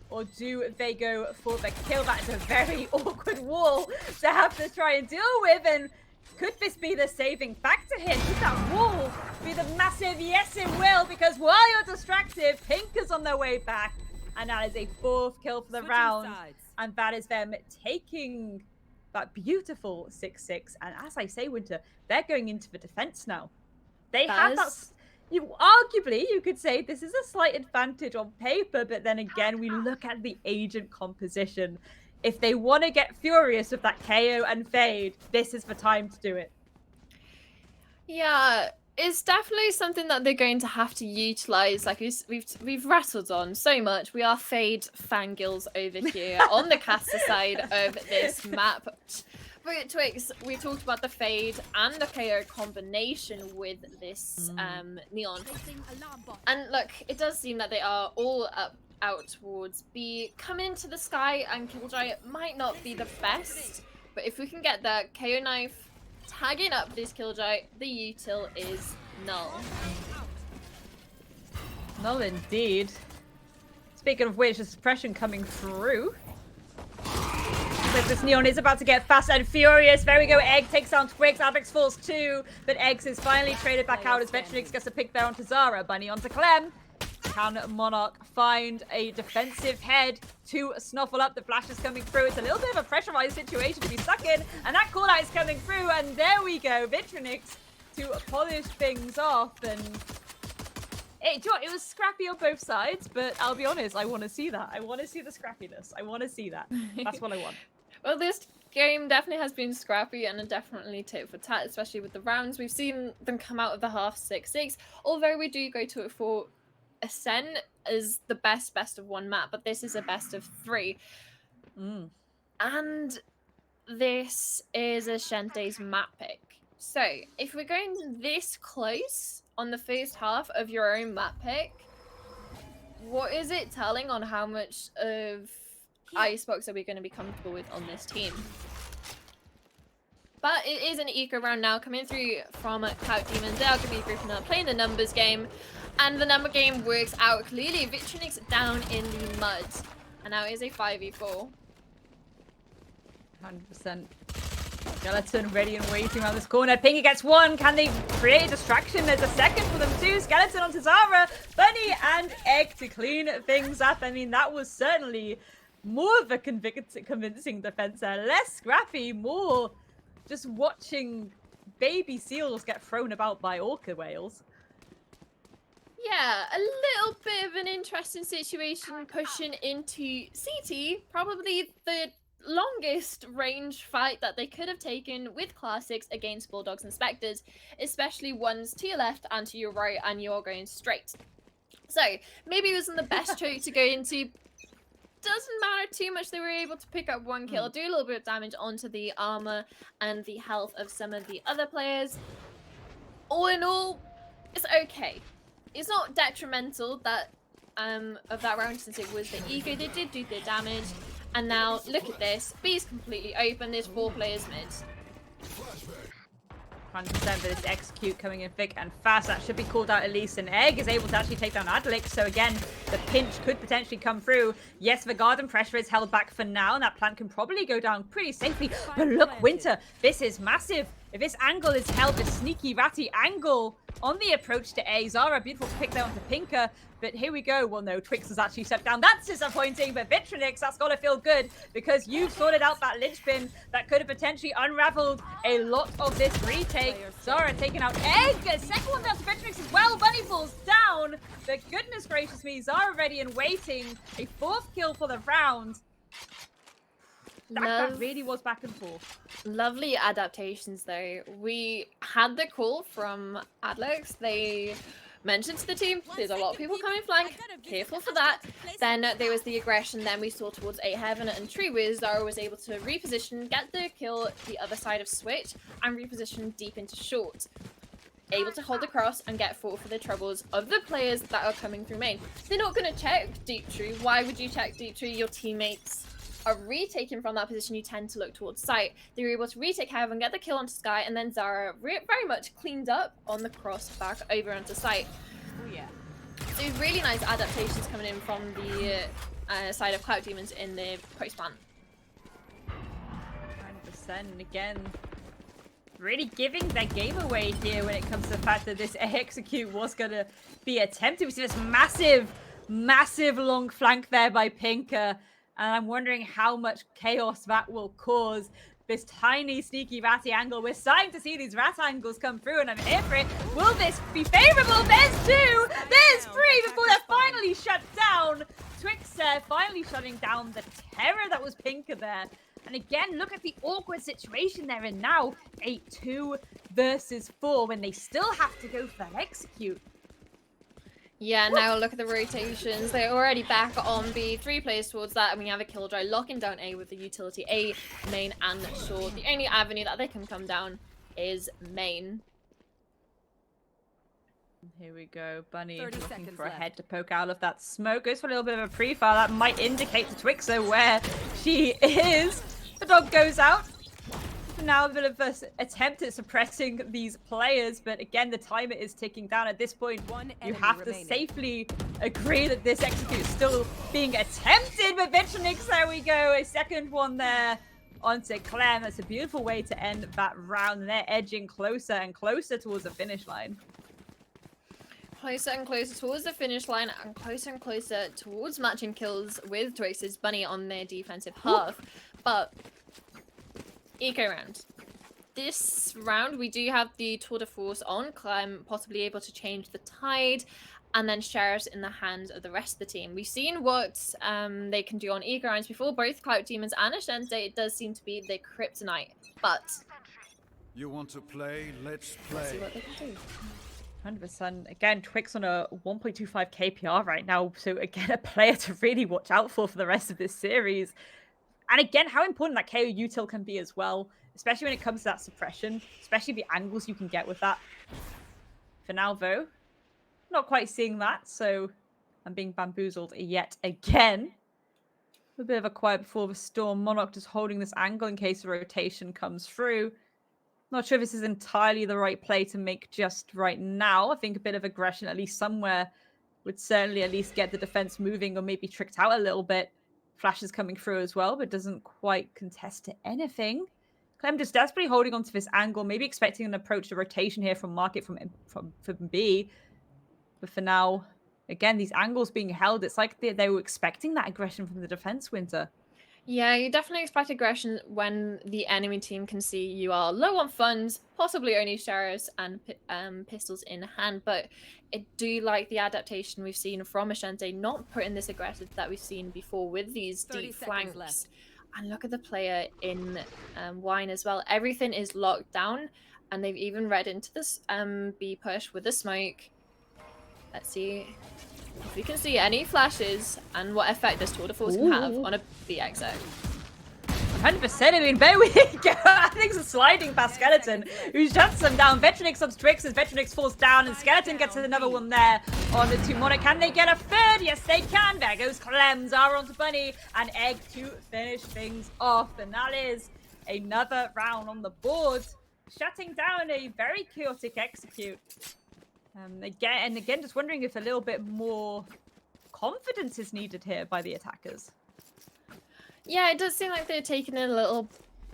or do they go for the kill? That is a very awkward wall to have to try and deal with, and could this be the saving factor here? Could that wall be the massive? Yes, it will, because while you're distracted, Pinker's on their way back. And that is a 4th kill for the round. And that is them taking that beautiful 6-6. And as I say, Winter, they're going into the defense now. They have that. Arguably, you could say this is a slight advantage on paper, but then again, we look at the agent composition. If they want to get furious with that KO and fade, this is the time to do it. Yeah, it's definitely something that they're going to have to utilize. Like we've rattled on so much. We are fade fangirls over here on the caster side of this map. But Twix, we talked about the fade and the KO combination with this Neon. And look, it does seem that they are all out towards B. Coming into the sky and Killjoy might not be the best, but if we can get the KO knife tagging up this Killjoy, the util is null. Null indeed. Speaking of which, the suppression coming through. But this Neon is about to get fast and furious. There we go. Egg takes down Twix. Avex falls too, but Eggs is finally traded back out as Vetrinix gets a pick there onto Zara. Bunny onto Clem. Can Monarch find a defensive head to snuffle up? The flash is coming through. It's a little bit of a pressurized situation to be stuck in, and that call out is coming through, and there we go. Vitrinix to polish things off, and it was scrappy on both sides, but I'll be honest, I want to see that. I want to see the scrappiness. I want to see that. That's what I want. Well, this game definitely has been scrappy and definitely tit for tat, especially with the rounds. We've seen them come out of the half 6-6, although we do go to it for Ascent is the best of 1 map, but this is a best of 3. And this is a Shente's map pick. So if we're going this close on the first half of your own map pick, what is it telling on how much of Icebox are we going to be comfortable with on this team? But it is an eco round now coming through from Cloud Demons. They are going to be grouping up, playing the numbers game. And the number game works out clearly. Vitrinix down in the mud. And now it is a 5v4. 100%. Skeleton ready and waiting around this corner. Pinky gets 1. Can they create a distraction? There's a second for them too. Skeleton onto Zara. Bunny and Egg to clean things up. I mean, that was certainly more of a convincing defense there. Less scrappy, more just watching baby seals get thrown about by orca whales. Yeah, a little bit of an interesting situation pushing into CT. Probably the longest range fight that they could have taken with Classics against Bulldogs and Spectres, especially ones to your left and to your right, and you're going straight. So maybe it wasn't the best choice to go into. Doesn't matter too much. They were able to pick up 1 kill, do a little bit of damage onto the armor and the health of some of the other players. All in all, it's okay. It's not detrimental that of that round, since it was the ego. They did do their damage, and now look at this. B is completely open. There's 4 players mid. 100%, but this execute coming in thick and fast. That should be called out at least. And Egg is able to actually take down Adlik. So again, the pinch could potentially come through. Yes, the garden pressure is held back for now, and that plant can probably go down pretty safely. But look, Winter, this is massive. If this angle is held, this sneaky ratty angle, on the approach to A. Zara, beautiful pick there onto Pinker, but here we go. Well, no, Twix has actually stepped down. That's disappointing, but Vitronix, that's got to feel good because you've sorted out that linchpin that could have potentially unraveled a lot of this retake. Zara taking out Egg. A second one down to Vitronix as well. Bunny falls down, but goodness gracious me, Zara ready and waiting. A 4th kill for the round. That really was back and forth. Lovely adaptations though. We had the call from Adlex. They mentioned to the team, there's a lot of people coming flank, careful for that. Then there was the aggression, then we saw towards A Heaven and Tree where Zara was able to reposition, get the kill the other side of Switch, and reposition deep into short. Able to hold across and get fought for the troubles of the players that are coming through main. They're not going to check Deep Tree. Why would you check Deep Tree? Your teammates are retaken from that position. You tend to look towards site. They were able to retake Heaven, get the kill onto Sky, and then Zara very much cleaned up on the cross back over onto site. Oh yeah. So really nice adaptations coming in from the side of Cloud Demons in the post plant. 100% again. Really giving their game away here when it comes to the fact that this execute was going to be attempted. We see this massive long flank there by Pinker. And I'm wondering how much chaos that will cause. This tiny, sneaky ratty angle. We're starting to see these rat angles come through, and I'm here for it. Will this be favorable? There's 2! There's 3 before they're finally shut down. Twix finally shutting down the terror that was Pinker there. And again, look at the awkward situation they're in now. 8-2 versus 4 when they still have to go for that execute. Yeah, now look at the rotations. They're already back on B. 3 players towards that, and we have a Killjoy locking down A with the utility A, main, and short. The only avenue that they can come down is main. Here we go. Bunny looking for a head to poke out of that smoke. Goes for a little bit of a pre-fire. That might indicate to Twixer where she is. The dog goes out. Now a bit of an attempt at suppressing these players, but again, the timer is ticking down. At this point, you have to safely agree that this execute is still being attempted, but Vitronix, there we go. A second one there onto Clem. That's a beautiful way to end that round, and they're edging closer and closer towards the finish line. Closer and closer towards the finish line, and closer towards matching kills with Twix's Bunny on their defensive half. But eco round. This round, we do have the tour de force on Clem, possibly able to change the tide, and then share it in the hands of the rest of the team. We've seen what they can do on eco rounds before. Both Cloud Demons and Ashente, it does seem to be their kryptonite. But you want to play? Let's play. Let's see what they can do. 100%. Again, Twix on a 1.25 KPR right now. So again, a player to really watch out for the rest of this series. And again, how important that KO util can be as well, especially when it comes to that suppression, especially the angles you can get with that. For now, though, not quite seeing that, so I'm being bamboozled yet again. A bit of a quiet before the storm. Monarch just holding this angle in case the rotation comes through. Not sure if this is entirely the right play to make just right now. I think a bit of aggression, at least somewhere, would certainly at least get the defense moving or maybe tricked out a little bit. Flash is coming through as well, but doesn't quite contest to anything. Clem just desperately holding onto this angle, maybe expecting an approach to rotation here from Market from B. But for now, again, these angles being held, it's like they were expecting that aggression from the defense, Winter. Yeah, you definitely expect aggression when the enemy team can see you are low on funds, possibly only sheriffs and pistols in hand. But I do like the adaptation we've seen from Ashente, not putting this aggressive that we've seen before with these deep flanks. Left. And look at the player in Wine as well. Everything is locked down, and they've even read into this B push with the smoke. Let's see if we can see any flashes and what effect this tour de force can have on a B exit. 100%. I mean, there we go. I think it's a sliding past Skeleton, who shuts them down. Vetronix on Strix as Vetronix falls down, and Skeleton gets another one there on the two Monarch. Can they get a third? Yes, they can. There goes Clem. Zara onto Bunny, and Egg to finish things off. And that is another round on the board, shutting down a very chaotic execute. Again, just wondering if a little bit more confidence is needed here by the attackers. Yeah, it does seem like they're taking it a little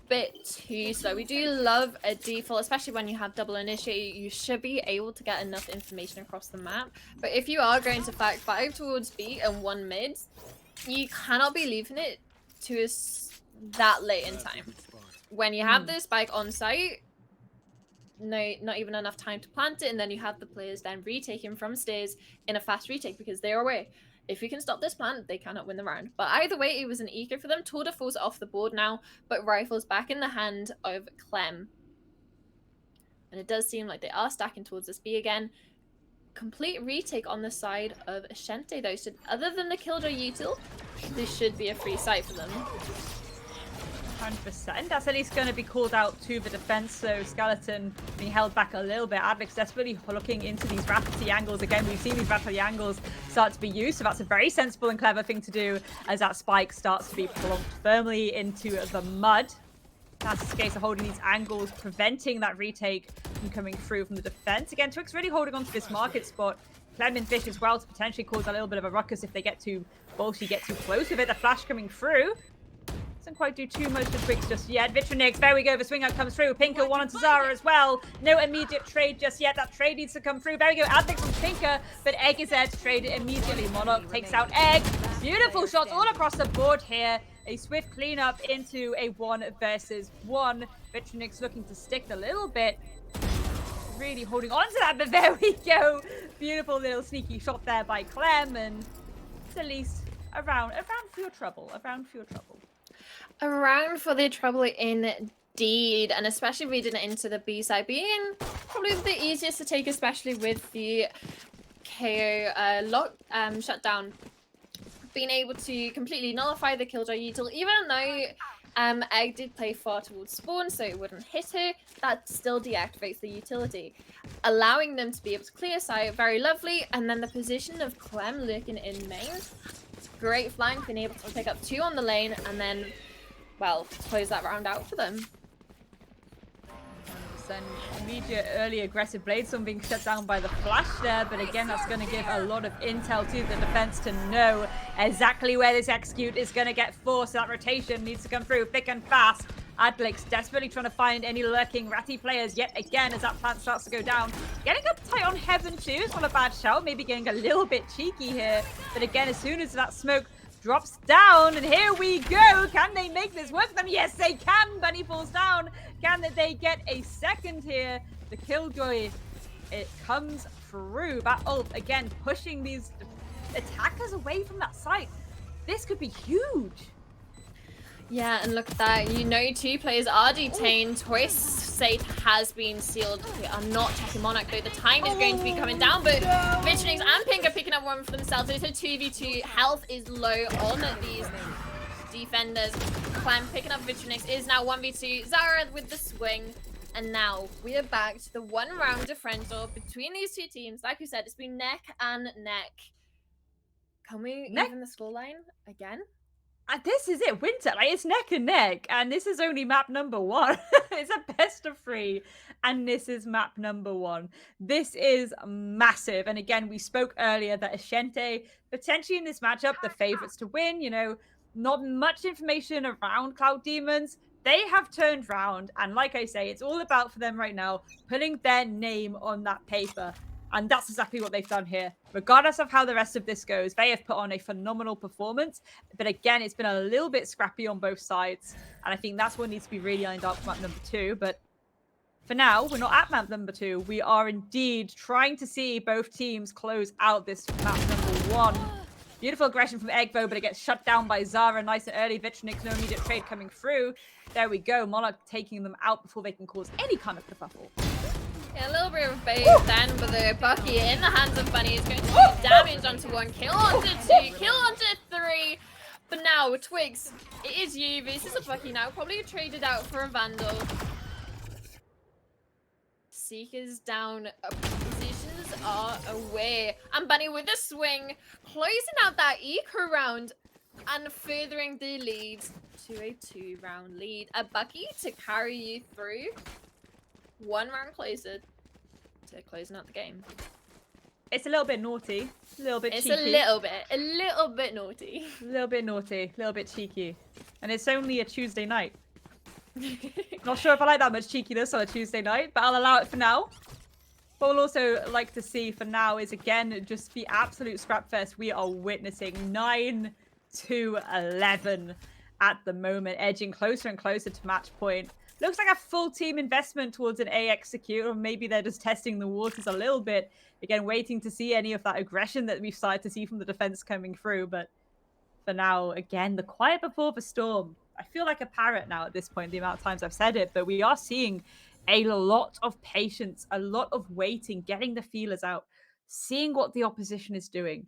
bit too slow. We do love a default, especially when you have double initiate. You should be able to get enough information across the map. But if you are going to fact 5 towards B and 1 mid, you cannot be leaving it to that late in time. When you have the spike on site, no, not even enough time to plant it, and then you have the players then retaking from stairs in a fast retake because they're away. If you can stop this plant, they cannot win the round. But either way, it was an eco for them. Tour de Force off the board now, but Rifle's back in the hand of Clem. And it does seem like they are stacking towards this B again. Complete retake on the side of Ashente though. So other than the Killjoy util, this should be a free site for them. 100%. That's at least going to be called out to the defense. So Skeleton being held back a little bit. Adlix desperately looking into these rapidity angles. Again, we've seen these rapidity angles start to be used. So that's a very sensible and clever thing to do as that spike starts to be plonked firmly into the mud. That's the case of holding these angles, preventing that retake from coming through from the defense. Again, Twix really holding on to this market spot. Clem and Fish as well to potentially cause a little bit of a ruckus if they get too bulky, get too close with it. The flash coming through. Doesn't quite do too much to Twix just yet. Vitronix, there we go, the swing out comes through. Pinker, one on Zara as well. No immediate trade just yet. That trade needs to come through. There we go, Adlix from Pinker, but Egg is there to trade it immediately. Monarch takes out Egg. Beautiful shots all across the board here. A swift cleanup into a 1 versus 1. Vitronix looking to stick a little bit. Really holding on to that, but there we go. Beautiful little sneaky shot there by Clem, and it's at least around for your trouble. Around for the trouble indeed, and especially reading it into the B side being probably the easiest to take, especially with the KO shutdown. Being able to completely nullify the Killjoy util, even though Egg did play far towards spawn, so it wouldn't hit her, that still deactivates the utility, allowing them to be able to clear sight. Very lovely. And then the position of Clem lurking in main. Great flank, being able to pick up 2 on the lane, and then, well, close that round out for them. Immediate early aggressive Bladestorm being shut down by the flash there, but again that's going to give a lot of intel to the defense to know exactly where this execute is going to get forced. That rotation needs to come through thick and fast. Adlix desperately trying to find any lurking ratty players yet again as that plant starts to go down. Getting up tight on Heaven too, it's not a bad shout, maybe getting a little bit cheeky here, but again as soon as that smoke drops down, and here we go. Can they make this work for them? Yes, they can. Bunny falls down. Can they get a second here? The Killjoy, it comes through. That ult, again, pushing these attackers away from that site. This could be huge. Yeah, and look at that. You know 2 players are detained. Twist Safe has been sealed. They are not checking Monarch though. The time is going to be coming down, but Vitronix and Pink are picking up one for themselves. It's a 2v2. Health is low on these defenders. Clem picking up Vitronix is now 1v2. Zara with the swing. And now we are back to the 1 round differential between these 2 teams. Like you said, it's been neck and neck. Can we even the scoreline again? This is it, winter. Like, it's neck and neck, and this is only map number 1. It's a best of 3, and this is map number 1. This is massive, and again, we spoke earlier that Ashente, potentially in this matchup, the favorites to win, you know, not much information around Cloud Demons. They have turned round, and like I say, it's all about for them right now, putting their name on that paper. And that's exactly what they've done here. Regardless of how the rest of this goes, they have put on a phenomenal performance. But again, it's been a little bit scrappy on both sides. And I think that's what needs to be really lined up for map number 2. But for now, we're not at map number 2. We are indeed trying to see both teams close out this map number 1. Beautiful aggression from Egg, though, but it gets shut down by Zara nice and early. Vitronix, no immediate trade coming through. There we go. Monarch taking them out before they can cause any kind of kerfuffle. Yeah, a little bit of bait then, but the Bucky in the hands of Bunny is going to do damage onto 1, kill onto 2, kill onto 3. But now, Twigs, it is you versus a Bucky now, probably traded out for a Vandal. Seekers down, positions are away. And Bunny with a swing, closing out that eco round and furthering the lead to a 2-round lead. A Bucky to carry you through. 1 round closer to closing out the game. It's a little bit naughty, a little bit cheeky. It's a little bit naughty. A little bit naughty, a little bit cheeky. And it's only a Tuesday night. Not sure if I like that much cheekiness on a Tuesday night, but I'll allow it for now. What we'll also like to see for now is, again, just the absolute scrap fest we are witnessing. 9-11 at the moment, edging closer and closer to match point. Looks like a full team investment towards an A execute, or maybe they're just testing the waters a little bit. Again, waiting to see any of that aggression that we've started to see from the defense coming through. But for now, again, the quiet before the storm. I feel like a parrot now at this point, the amount of times I've said it, but we are seeing a lot of patience, a lot of waiting, getting the feelers out, seeing what the opposition is doing.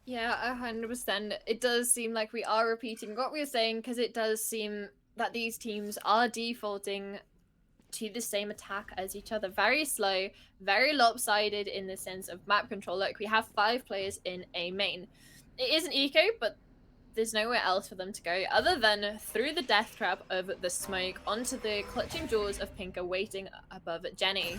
Yeah, 100%. It does seem like we are repeating what we were saying, because it does seem that these teams are defaulting to the same attack as each other. Very slow, very lopsided in the sense of map control. Look, we have 5 players in a main. It is an eco, but there's nowhere else for them to go other than through the death trap of the smoke onto the clutching jaws of Pinker waiting above Jenny.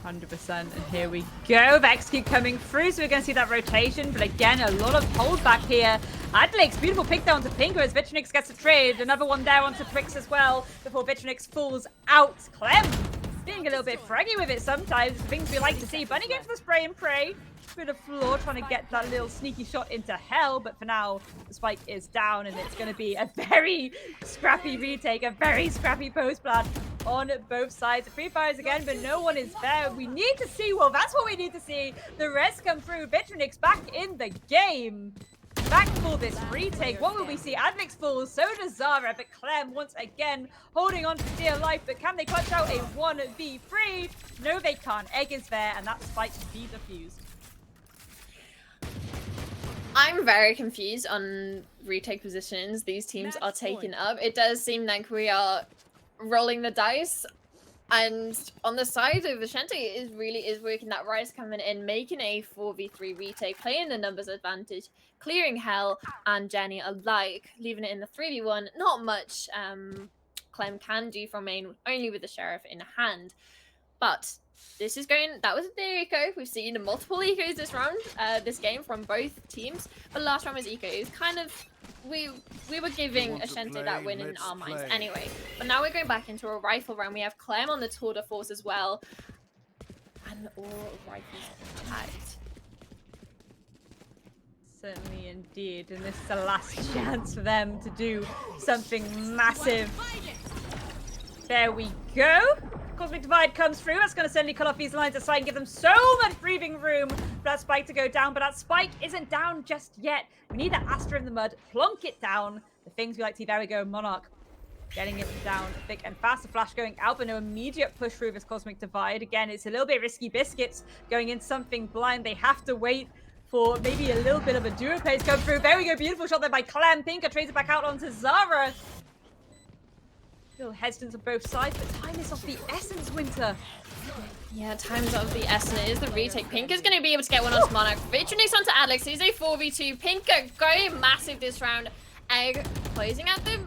100%. And here we go. The execute coming through, so we're going to see that rotation. But again, a lot of holdback here. Adelake's beautiful pick down to Pinker as Vitronix gets a trade. Another one there onto Prix as well before Vitronix falls out. Clem being a little bit fraggy with it sometimes. Things we like to see. Bunny going for the spray and pray. Through the floor, trying to get that little sneaky shot into hell, but for now the spike is down, and it's going to be a very scrappy retake, a very scrappy post plant on both sides. The free fires again, but no one is there. We need to see, well, that's what we need to see, the rest come through. Vitronix back in the game, back for this retake. What will we see? Advix falls, so does Zara, but Clem once again holding on for dear life. But can they clutch out a 1v3? No, they can't. Egg is there, and that spike be defused. I'm very confused on retake positions these teams are taking up. It does seem like we are rolling the dice, and on the side of Ashante, it really is working. That Rise coming in, making a 4v3 retake, playing the numbers advantage, clearing Hell and Jenny alike, leaving it in the 3v1. Not much Clem can do from main, only with the Sheriff in hand. But this is going, that was the eco. We've seen multiple ecos this round, this game from both teams. But last round was eco. It was kind of, we were giving Ashante that win in our minds anyway. But now we're going back into a rifle round. We have Clem on the tour de force as well. And all rifles tagged. Certainly indeed. And this is the last chance for them to do something massive. There we go. Cosmic Divide comes through. That's going to suddenly cut off these lines aside and give them so much breathing room for that spike to go down. But that spike isn't down just yet. We need that Astra in the mud. Plonk it down. The things we like to see. There we go. Monarch getting it down thick and fast. The flash going out, but no immediate push through this Cosmic Divide. Again, it's a little bit risky biscuits going into something blind. They have to wait for maybe a little bit of a duo play to come through. There we go. Beautiful shot there by Clem. Pinker trades it back out onto Zara. Still hesitant on both sides, but time is of the essence, Winter. Yeah, time's of the essence. It is the retake. Pinker's going to be able to get one onto Monarch. Vitronix onto Alex. He's a 4v2. Pinker going massive this round. Egg closing out the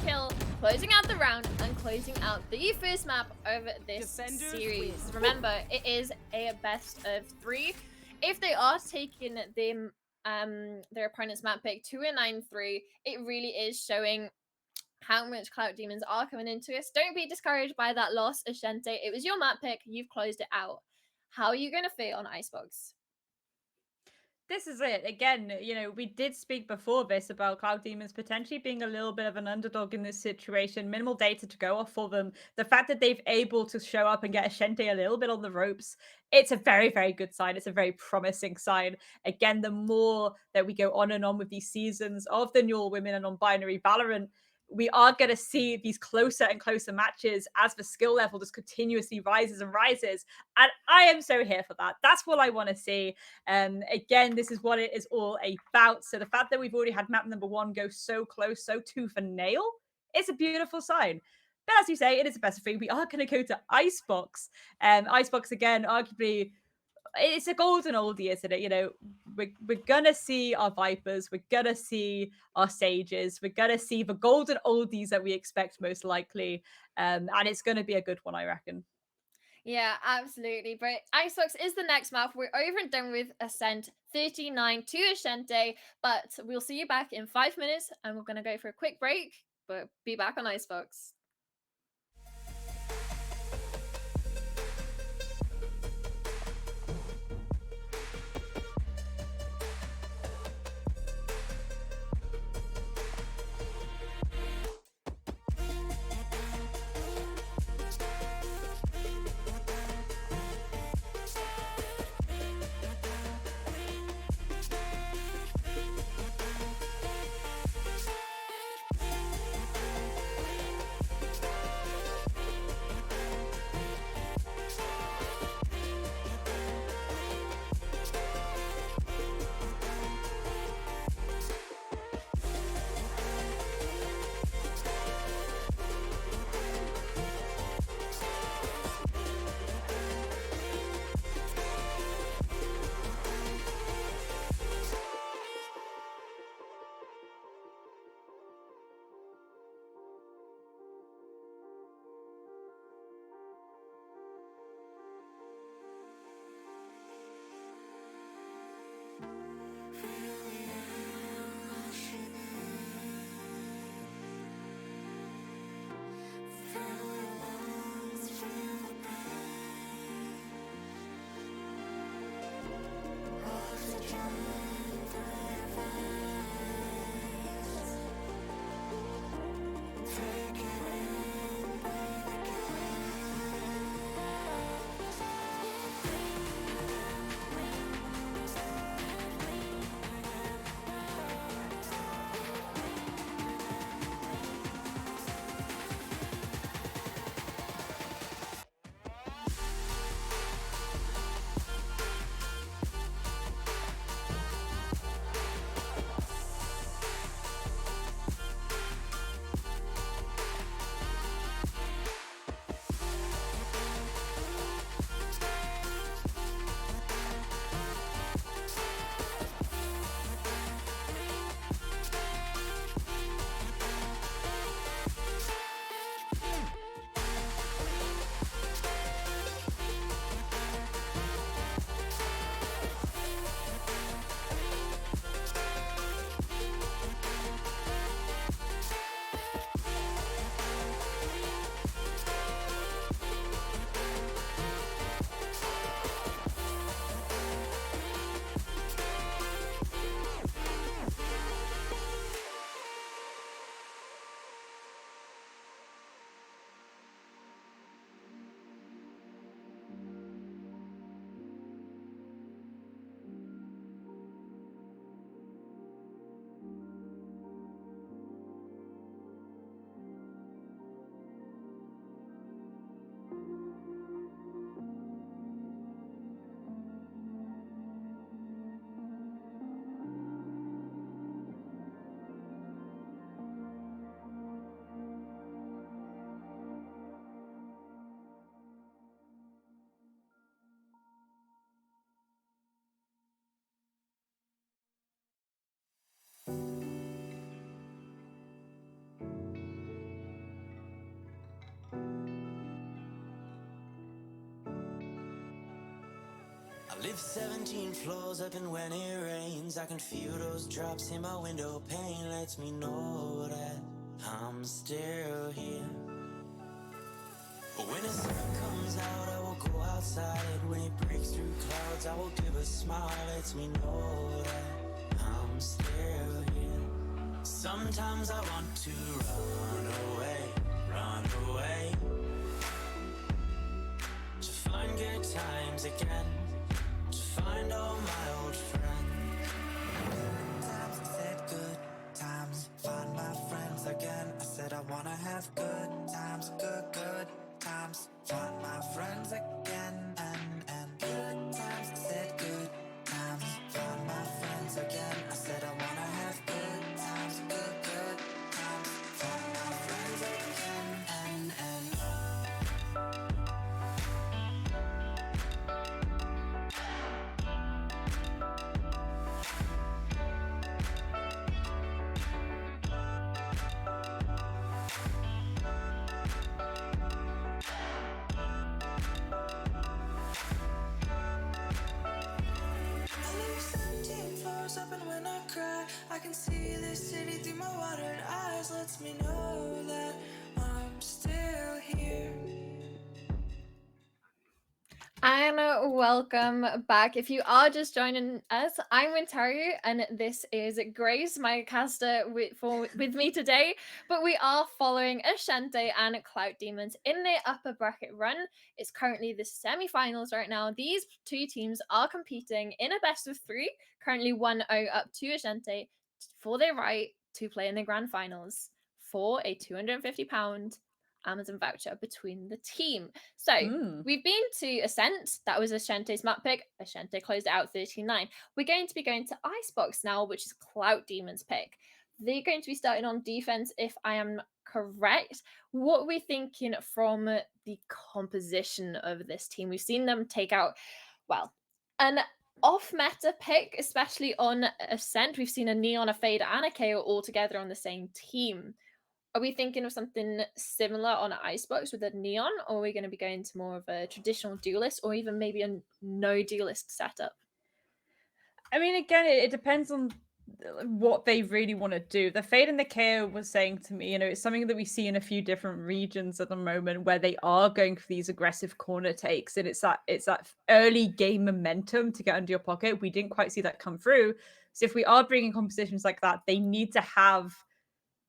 kill, closing out the round, and closing out the first map of this series. Remember, it is a best of 3. If they are taking them, their opponent's map pick to a 9-3, it really is showing how much Cloud Demons are coming into us. Don't be discouraged by that loss, Ashante. It was your map pick. You've closed it out. How are you going to feel on Icebox? This is it. Again, you know, we did speak before this about Cloud Demons potentially being a little bit of an underdog in this situation. Minimal data to go off for them. The fact that they've able to show up and get Ashante a little bit on the ropes, it's a very, very good sign. It's a very promising sign. Again, the more that we go on and on with these seasons of the New Women and non-binary Valorant, we are going to see these closer and closer matches as the skill level just continuously rises and rises. And I am so here for that. That's what I want to see. Again, this is what it is all about. So the fact that we've already had map number 1 go so close, so tooth and nail, it's a beautiful sign. But as you say, it is a best of 3. We are going to go to Icebox. Icebox, again, arguably, it's a golden oldie, isn't it? You know, we're gonna see our Vipers, we're gonna see our Sages, we're gonna see the golden oldies that we expect most likely, and it's gonna be a good one, I reckon. Yeah, absolutely. But Icebox is the next map. We're over and done with Ascent 39 to Ashante, but we'll see you back in 5 minutes, and we're gonna go for a quick break. but be back on Icebox. I live 17 floors up, and when it rains I can feel those drops in my window pane. Lets me know that I'm still here. But when the sun comes out I will go outside. When it breaks through clouds I will give a smile. Lets me know that I'm still here. Sometimes I want to run away, to find good times again, to find all my old friends. Times I said good times, find my friends again. I said I wanna have good times, good times, find my friends again. And good times, I said good times, find my friends again. I said I wanna have good times, good times, find my friends again. And up, and when I cry I can see the city through my watered eyes. Lets me know And welcome back. If you are just joining us, I'm Wintaru, and this is Grace, my caster with me today. But we are following Ashante and Clout Demons in their upper bracket run. It's currently the semi-finals right now. These two teams are competing in a best of three, currently 1-0 up to Ashante for their right to play in the grand finals for a £250 Amazon voucher between the team. So we've been to Ascent. That was Ashante's map pick. Ashante closed it out 13-9. We're going to be going to Icebox now, which is Clout Demon's pick. They're going to be starting on defense, if I am correct. What are we thinking from the composition of this team? We've seen them take out, well, an off-meta pick, especially on Ascent. We've seen a Neon, a Fade, and a KO all together on the same team. Are we thinking of something similar on Icebox with a Neon, or are we going to be going to more of a traditional duelist, or even maybe a no duelist setup? I mean, again, it depends on what they really want to do. The Fade and the KO was saying to me, it's something that we see in a few different regions at the moment where they are going for these aggressive corner takes, and it's that early game momentum to get under your pocket. We didn't quite see that come through. So if we are bringing compositions like that, they need to have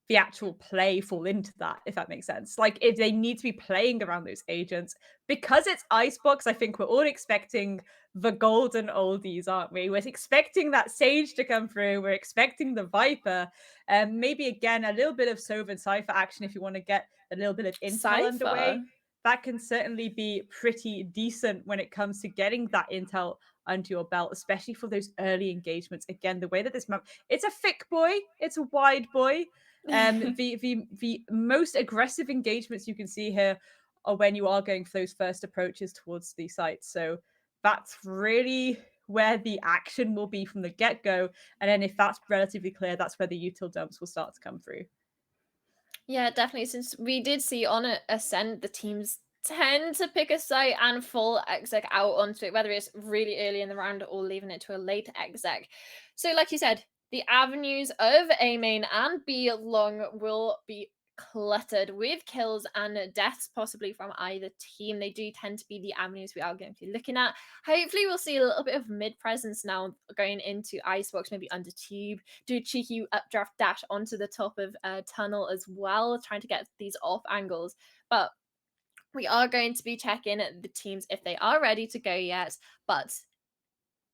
the actual play fall into that, if that makes sense. Like, if they need to be playing around those agents, because it's Icebox, I think we're all expecting the golden oldies, aren't we? We're expecting that Sage to come through. We're expecting the Viper. Maybe again a little bit of Sova and Cypher action if you want to get a little bit of intel underway. That can certainly be pretty decent when it comes to getting that intel under your belt, especially for those early engagements. Again, the way that this map, it's a thick boy, it's a wide boy. The most aggressive engagements you can see here are when you are going for those first approaches towards the sites. So that's really where the action will be from the get-go. And then if that's relatively clear, that's where the util dumps will start to come through. Yeah, definitely. Since we did see on Ascent, the teams tend to pick a site and full exec out onto it, whether it's really early in the round or leaving it to a late exec. So, like you said, the avenues of A main and B long will be cluttered with kills and deaths, possibly from either team. They do tend to be the avenues we are going to be looking at. Hopefully, we'll see a little bit of mid presence now going into Icebox, maybe under tube, do a cheeky updraft dash onto the top of tunnel as well, trying to get these off angles. But we are going to be checking the teams if they are ready to go yet. But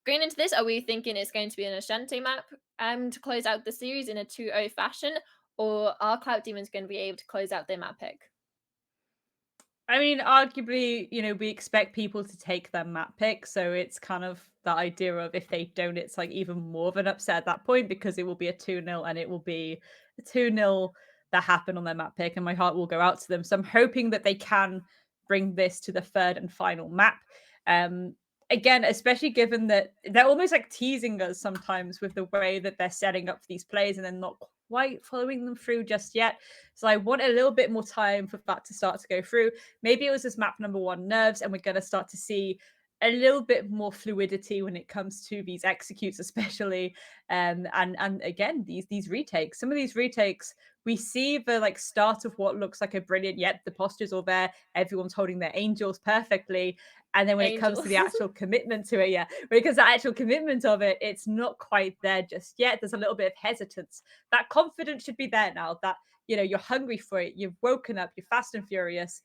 going into this, are we thinking it's going to be an Ashanti map to close out the series in a 2-0 fashion, or are Clout Demons going to be able to close out their map pick? I mean, arguably, we expect people to take their map pick. So it's kind of the idea of if they don't, it's like even more of an upset at that point because it will be a 2-0 and it will be a 2-0 that happened on their map pick. And my heart will go out to them. So I'm hoping that they can bring this to the third and final map. Again, especially given that they're almost like teasing us sometimes with the way that they're setting up these plays and then not quite following them through just yet. So I want a little bit more time for that to start to go through. Maybe it was this map number 1 nerves, and we're going to start to see a little bit more fluidity when it comes to these executes, especially and again these retakes. Some of these retakes, we see the like start of what looks like a brilliant, yet the posture's all there, everyone's holding their angels perfectly, and then when it comes to the actual commitment to it, because the actual commitment of it, it's not quite there just yet. There's a little bit of hesitance. That confidence should be there now, that you're hungry for it, you've woken up, you're fast and furious.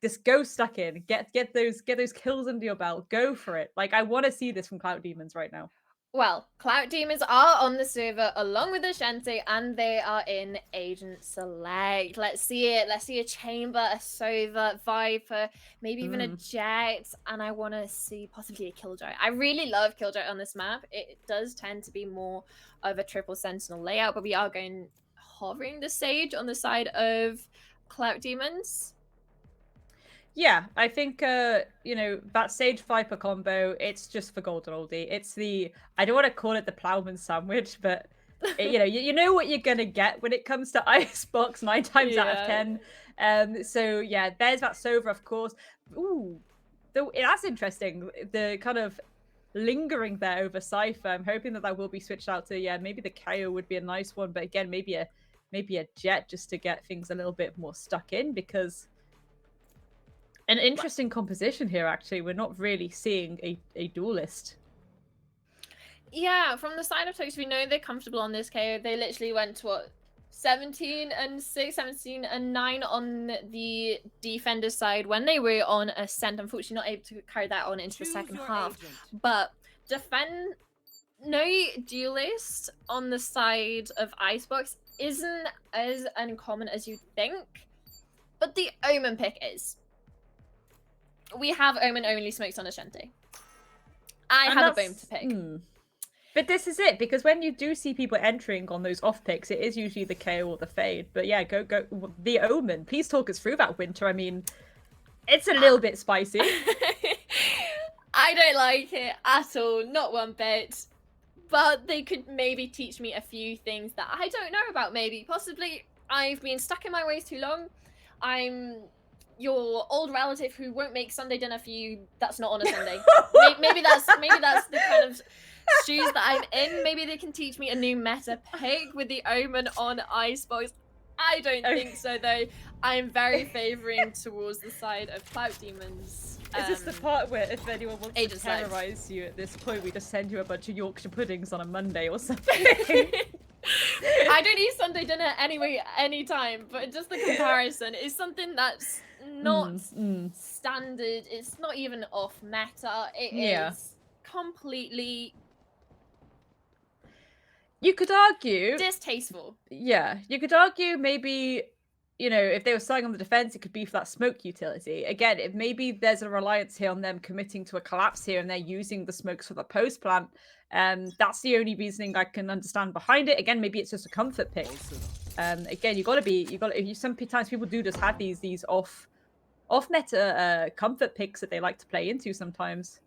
Just go stuck in, get those kills under your belt, go for it. Like, I want to see this from Clout Demons right now. Well, Clout Demons are on the server along with Ashanti, and they are in Agent Select. Let's see it. Let's see a Chamber, a Sova, Viper, maybe even a Jet, and I want to see possibly a Killjoy. I really love Killjoy on this map. It does tend to be more of a triple sentinel layout, but we are going hovering the Sage on the side of Clout Demons. Yeah, I think that Sage Viper combo, it's just for golden oldie. It's the, I don't want to call it the plowman sandwich, but you know what you're gonna get when it comes to Icebox 9 times out of 10. So yeah, there's that Sova, of course. Ooh, that's interesting. The kind of lingering there over Cypher. I'm hoping that will be switched out to maybe the KO would be a nice one, but again maybe a Jet just to get things a little bit more stuck in, because An interesting composition here, actually. We're not really seeing a duelist. Yeah, from the side of Toast, we know they're comfortable on this KO. They literally went to what, 17 and 6, 17 and 9 on the defender side when they were on Ascent. Unfortunately, not able to carry that on into the second half. But no duelist on the side of Icebox isn't as uncommon as you'd think. But the Omen pick is. We have Omen only smokes on Ascente. I have a bone to pick. But this is it, because when you do see people entering on those off picks, it is usually the KO or the fade. But yeah, go the Omen. Please talk us through that, Winter. I mean, it's a little bit spicy. I don't like it at all, not one bit. But they could maybe teach me a few things that I don't know about, maybe. Possibly, I've been stuck in my ways too long. I'm your old relative who won't make Sunday dinner for you. That's not on a Sunday. maybe that's the kind of shoes that I'm in. Maybe they can teach me a new meta pick with the Omen on Icebox. I don't think so, though. I'm very favouring towards the side of Clout Demons. Is this the part where if anyone wants to terrorise you at this point, we just send you a bunch of Yorkshire puddings on a Monday or something? I don't eat Sunday dinner anyway, anytime, but just the comparison is something that's not standard. It's not even off meta. It is completely... You could argue... distasteful. Yeah, you could argue maybe, you know, if they were starting on the defense, it could be for that smoke utility. Again, if maybe there's a reliance here on them committing to a collapse here and they're using the smokes for the post plant, that's the only reasoning I can understand behind it. Again, maybe it's just a comfort pick. Again, sometimes people do just have these off meta comfort picks that they like to play into sometimes.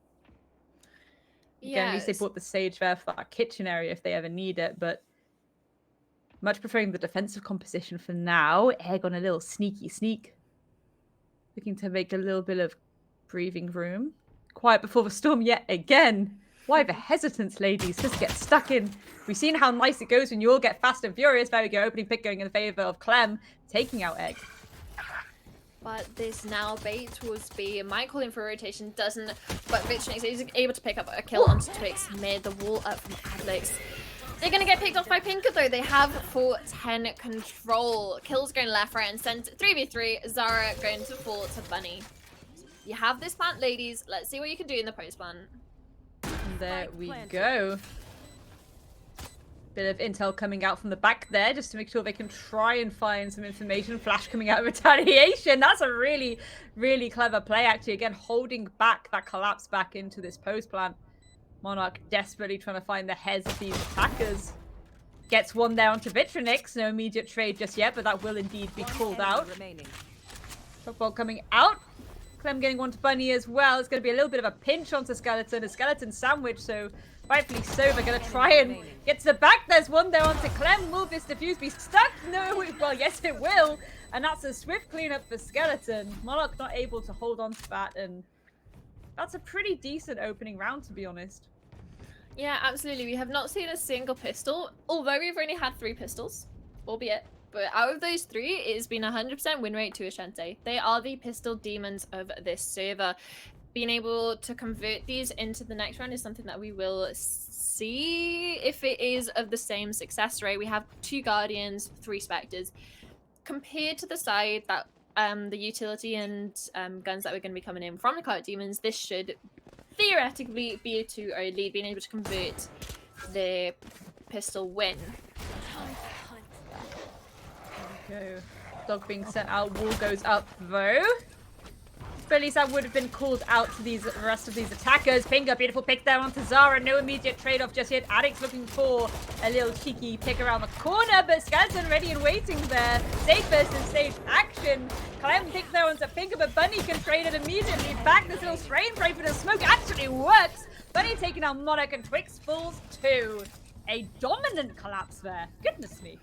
Again, at least they bought the sage there for that kitchen area if they ever need it, but much preferring the defensive composition for now. Egg on a little sneaky sneak. Looking to make a little bit of breathing room. Quiet before the storm yet again. Why the hesitance, ladies? Just get stuck in. We've seen how nice it goes when you all get fast and furious. There we go. Opening pick going in favour of Clem, taking out Egg. But this now bait towards B. Might call in for rotation, doesn't. But Vitrinix is able to pick up a kill onto Twix. Made the wall up from Adlix. They're going to get picked off by Pinker, though. They have 4-10 control. Kills going left, right, and centre. 3v3. Zara going to fall to Bunny. You have this plant, ladies. Let's see what you can do in the post plant. And there we go. Bit of intel coming out from the back there just to make sure they can try and find some information. Flash coming out of retaliation. That's a really, really clever play, actually. Again, holding back that collapse back into this post plant. Monarch desperately trying to find the heads of these attackers. Gets one there onto Vitrinix. No immediate trade just yet, but that will indeed be called out. Football coming out. Clem getting one to Bunny as well. It's going to be a little bit of a pinch onto Skeleton. A Skeleton sandwich, so rightfully so. They're going to try and get to the back. There's one there onto Clem. Will this defuse be stuck? No. Well, yes, it will. And that's a swift cleanup for Skeleton. Monarch not able to hold on to that, and that's a pretty decent opening round, to be honest. Yeah, absolutely. We have not seen a single pistol, although we've only had 3 pistols, albeit. But out of those 3, it's been 100% win rate to Ascente. They are the pistol demons of this server. Being able to convert these into the next round is something that we will see if it is of the same success rate. We have 2 Guardians, 3 Spectres. Compared to the side that the utility and guns that we're going to be coming in from the Clout Demons, this should theoretically be a 2-0 lead, being able to convert the pistol win. There we go. Dog being sent out, wall goes up though. But at least that would have been called out to these rest of these attackers. Pinga, beautiful pick there onto Zara. No immediate trade-off just yet. Addict's looking for a little cheeky pick around the corner, but Skeleton ready and waiting there. Safe first and safe action. Clem pick there onto Pinga, but Bunny can trade it immediately back. This little strain break for the smoke actually works. Bunny taking out Monarch and Twix falls 2. A dominant collapse there. Goodness me.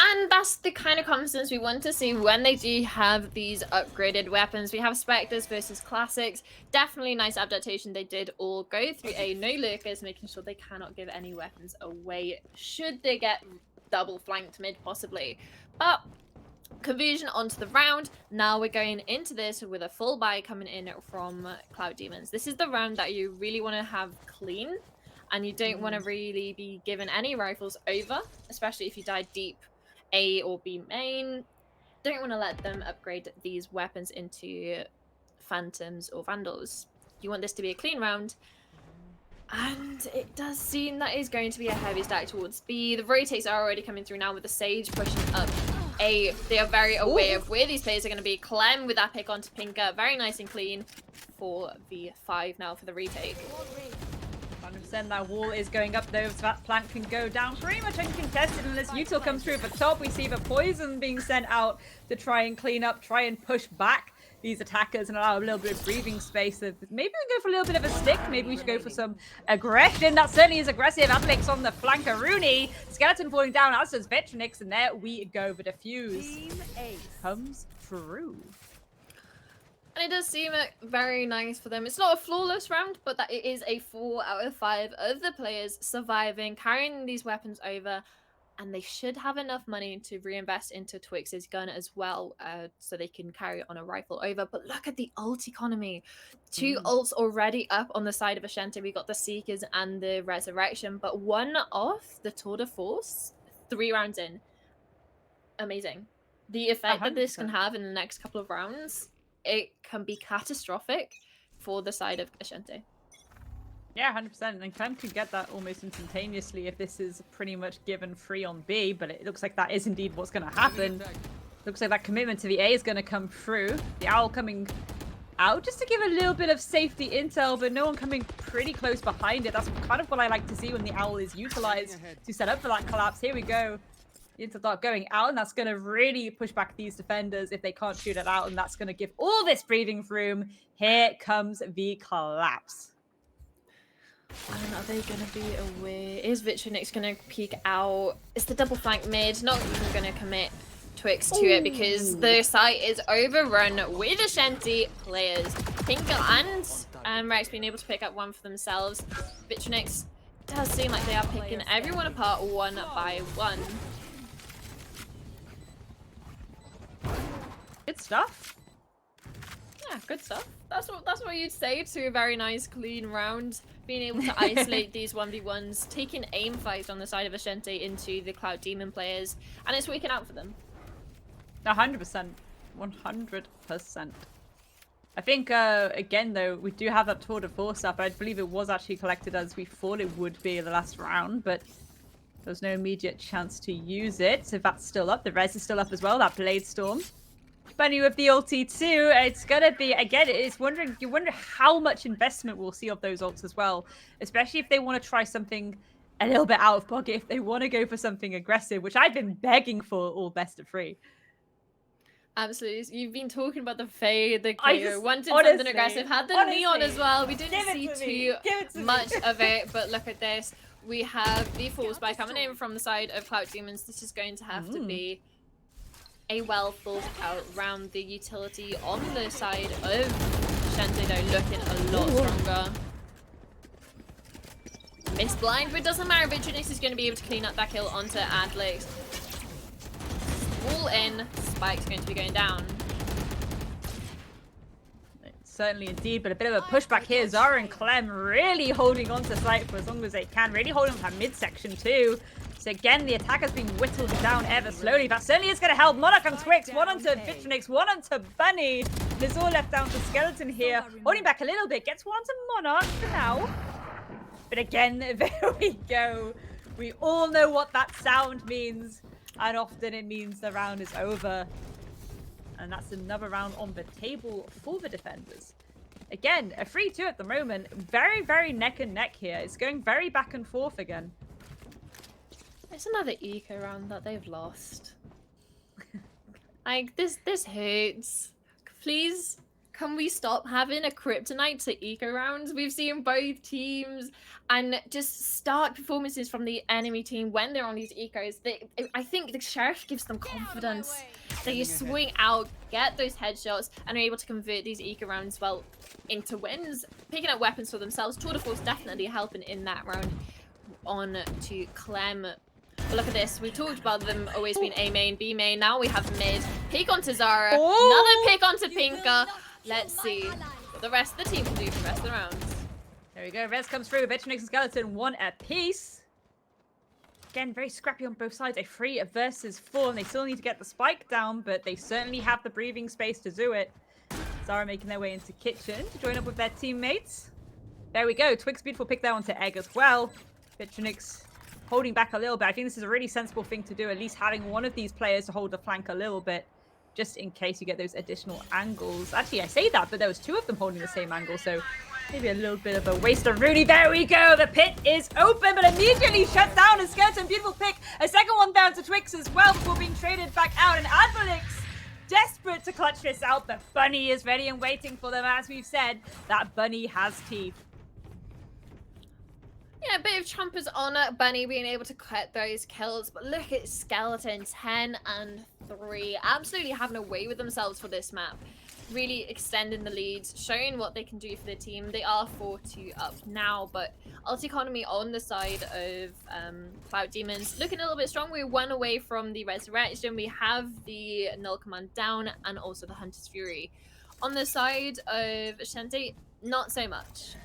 And that's the kind of confidence we want to see when they do have these upgraded weapons. We have Spectres versus Classics. Definitely nice adaptation. They did all go through a no lurkers, making sure they cannot give any weapons away should they get double flanked mid possibly. But conversion onto the round. Now we're going into this with a full buy coming in from Cloud Demons. This is the round that you really want to have clean, and you don't want to really be given any rifles over, especially if you die deep A or B main. Don't want to let them upgrade these weapons into Phantoms or Vandals. You want this to be a clean round. And it does seem that is going to be a heavy stack towards B. The rotates are already coming through now with the Sage pushing up A. They are very aware of where these players are going to be. Clem with that pick onto Pinker. Very nice and clean for the 5 now for the retake. 100%. That wall is going up though, so that plank can go down pretty much uncontested unless Util comes through at the top. We see the poison being sent out to try and clean up, try and push back these attackers and allow a little bit of breathing space. Maybe we go for a little bit of a stick. Maybe we should go for some aggression. That certainly is aggressive. Alex on the flank. Rooney. Skeleton falling down, as does Vetronix, and there we go. The defuse comes through. And it does seem very nice for them. It's not a flawless round, but that it is a 4 out of 5 of the players surviving, carrying these weapons over. And they should have enough money to reinvest into Twix's gun as well, so they can carry on a rifle over. But look at the ult economy. 2 ults already up on the side of Ashente. We got the Seekers and the Resurrection, but 1 off the Tour de Force 3 rounds in. Amazing. The effect that this can have in the next couple of rounds, it can be catastrophic for the side of Ashente. Yeah, 100%. And Clem could get that almost instantaneously if this is pretty much given free on B, but it looks like that is indeed what's going to happen. Looks like that commitment to the A is going to come through. The Owl coming out just to give a little bit of safety intel, but no one coming pretty close behind it. That's kind of what I like to see when the Owl is utilized to set up for that collapse. Here we go. Intel dart going out, and that's going to really push back these defenders if they can't shoot it out, and that's going to give all this breathing room. Here comes the collapse. And are they going to be away? Is Vitronix going to peek out? Is the double flank mid not even going to commit Twix to it because the site is overrun with Ashente players. Pinker and Rex being able to pick up 1 for themselves. Vitronix does seem like they are picking everyone apart 1 by 1. Good stuff. Yeah, good stuff. That's what you'd say to a very nice clean round. Being able to isolate these 1v1s, taking aim fights on the side of Ashente into the Cloud Demon players, and it's working out for them. 100%. 100%. I think, again, though, we do have that Tour de Force up. I believe it was actually collected as we thought it would be the last round, but there was no immediate chance to use it. So that's still up. The res is still up as well, that Blade Storm. Bunny with the ulti too. It's gonna be, again, you wonder how much investment we'll see of those ults as well, especially if they want to try something a little bit out of pocket, if they want to go for something aggressive, which I've been begging for all best of 3. Absolutely. You've been talking about the Faye, the KO, wanted something aggressive, had the Neon as well. We didn't see too much of it, but look at this. We have the Force by coming in from the side of Cloud Demons. This is going to have to be a well thought out round. The utility on the side of Ashente though looking a lot stronger. Missed blind, but it doesn't matter. Vitronix is going to be able to clean up that kill onto Adlix. All in, Spike's going to be going down. Certainly indeed, but a bit of a pushback here. Zara and Clem really holding on to site for as long as they can. Really holding on to that midsection too. So again, the attacker's being whittled down ever slowly. That certainly is going to help. Monarch on Twix, 1 onto Vitronix, 1 onto Bunny. There's all left down to Skeleton here. Holding back a little bit, gets 1 onto Monarch for now. But again, there we go. We all know what that sound means. And often it means the round is over. And that's another round on the table for the defenders. Again, a 3-2 at the moment. Very, very neck and neck here. It's going very back and forth again. It's another eco round that they've lost. Like, this hurts. Please, can we stop having a kryptonite to eco rounds? We've seen both teams and just start performances from the enemy team when they're on these ecos. I think the Sheriff gives them confidence. They swing out, get those headshots, and are able to convert these eco rounds, well, into wins. Picking up weapons for themselves. Tour de Force definitely helping in that round. On to Clem. But look at this. We talked about them always being A main, B main. Now we have mid. Pick onto Zara. Oh! Another pick onto Pinka. Let's see what the rest of the team can do for the rest of the rounds. There we go. Res comes through. Vetronix and Skeleton, 1 apiece. Again, very scrappy on both sides. A 3 versus 4, and they still need to get the spike down, but they certainly have the breathing space to do it. Zara making their way into kitchen to join up with their teammates. There we go. Twig's beautiful pick there onto Egg as well. Vetronix holding back a little bit. I think this is a really sensible thing to do, at least having one of these players to hold the flank a little bit, just in case you get those additional angles. Actually, I say that, but there was 2 of them holding the same angle, so maybe a little bit of a waste of Rudy. There we go. The pit is open, but immediately shut down. And Skeleton, beautiful pick. A second one down to Twix as well before being traded back out. And Advalix, desperate to clutch this out. The bunny is ready and waiting for them. As we've said, that bunny has teeth. Yeah, a bit of chompers on Bunny being able to cut those kills, but look at Skeleton, 10 and 3, absolutely having a way with themselves for this map. Really extending the leads, showing what they can do for the team. They are 4-2 up now, but Alt Economy on the side of Cloud Demons looking a little bit strong. We're 1 away from the Resurrection. We have the Null Command down and also the Hunter's Fury. On the side of Shente, not so much.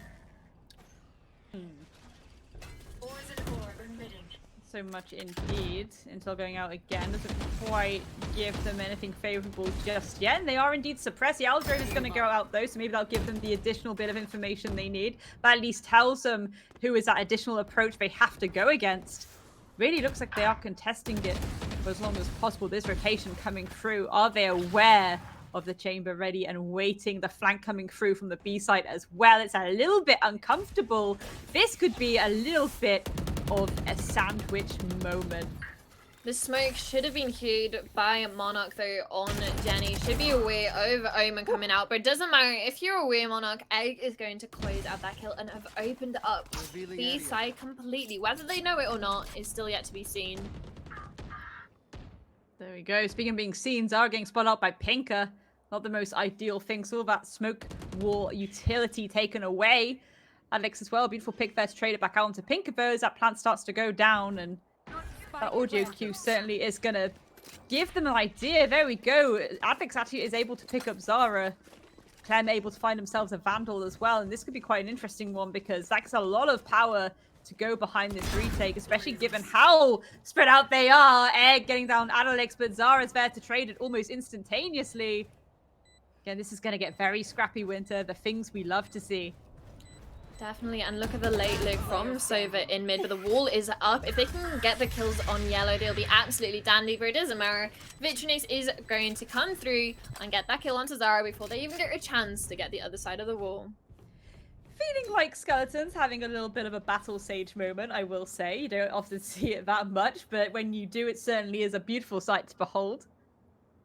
So much indeed. Intel going out again doesn't quite give them anything favorable just yet. And they are indeed suppressed. The Aldrone is going to go out though, so maybe that'll give them the additional bit of information they need. But at least tells them who is that additional approach they have to go against. Really looks like they are contesting it for as long as possible. This rotation coming through. Are they aware of the chamber ready and waiting? The flank coming through from the B side as well. It's a little bit uncomfortable. This could be a little bit of a sandwich moment. The smoke should have been cued by Monarch though on Jenny. Should be aware of Omen coming out, but it doesn't matter. If you're aware, Monarch, Egg is going to close out that kill and have opened up B side completely. Whether they know it or not is still yet to be seen. There we go. Speaking of being seen, Zara getting spotted out by Pinka. Not the most ideal thing. So all that smoke wall utility taken away. Alex as well. Beautiful pick there to trade it back out onto Pinkaverse. That plant starts to go down, and that audio cue certainly is going to give them an idea. There we go. Alex actually is able to pick up Zara. Clem able to find themselves a Vandal as well. And this could be quite an interesting one because that's a lot of power to go behind this retake, especially given how spread out they are. Egg getting down Alex, but Zara's there to trade it almost instantaneously. Again, this is going to get very scrappy, Winter. The things we love to see. Definitely, and look at the late look from Sova in mid, but the wall is up. If they can get the kills on yellow, they'll be absolutely dandy, but it doesn't matter. Vitronix is going to come through and get that kill onto Zara before they even get a chance to get the other side of the wall. Feeling like Skeleton's having a little bit of a battle sage moment, I will say. You don't often see it that much, but when you do, it certainly is a beautiful sight to behold.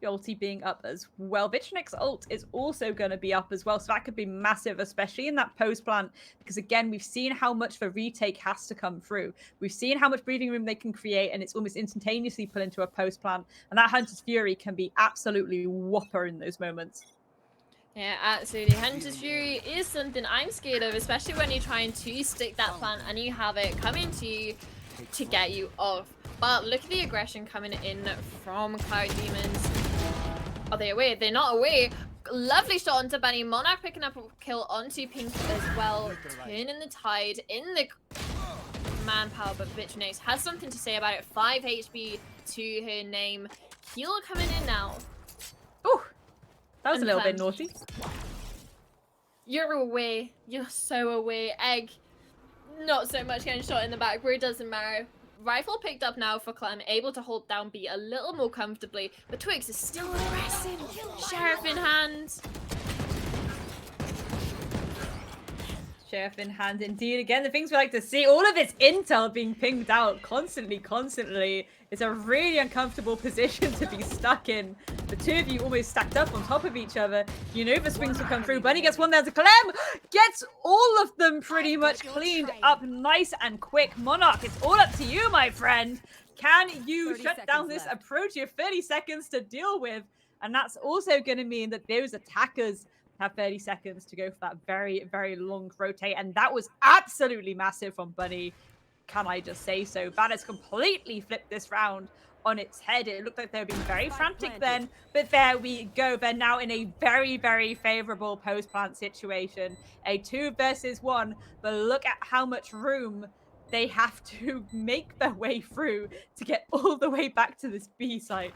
The ulti being up as well. Vitronix ult is also going to be up as well, so that could be massive, especially in that post plant, because again, we've seen how much the retake has to come through. We've seen how much breathing room they can create, and it's almost instantaneously put into a post plant, and that Hunter's Fury can be absolutely whopper in those moments. Yeah, absolutely. Hunter's Fury is something I'm scared of, especially when you're trying to stick that plant and you have it coming to you to get you off. But look at the aggression coming in from Cloud Demons. Are they away? They're not away. Lovely shot onto Bunny. Monarch picking up a kill onto Pink as well. Turning the tide in the manpower, but Vitronix has something to say about it. 5 HP to her name. Heal coming in now. Ooh, that was a little bit naughty. You're away. You're so away. Egg, not so much getting shot in the back, but it doesn't matter. Rifle picked up now for Clem, able to hold down B a little more comfortably, but Twix is still aggressive. Sheriff in hand. Sheriff in hand indeed. Again, the things we like to see, all of its intel being pinged out constantly. It's a really uncomfortable position to be stuck in. The two of you almost stacked up on top of each other. You know the swings will come through. Bunny gets one down to Clem. Gets all of them pretty much cleaned up nice and quick. Monarch, it's all up to you, my friend. Can you shut down this approach? You have 30 seconds to deal with. And that's also going to mean that those attackers have 30 seconds to go for that very, very long rotate. And that was absolutely massive from Bunny. can I just say so? Banner's completely flipped this round on its head. It looked like they were being very frantic then, but there we go. They're now in a very, very favorable post-plant situation. A 2 versus 1, but look at how much room they have to make their way through to get all the way back to this B site.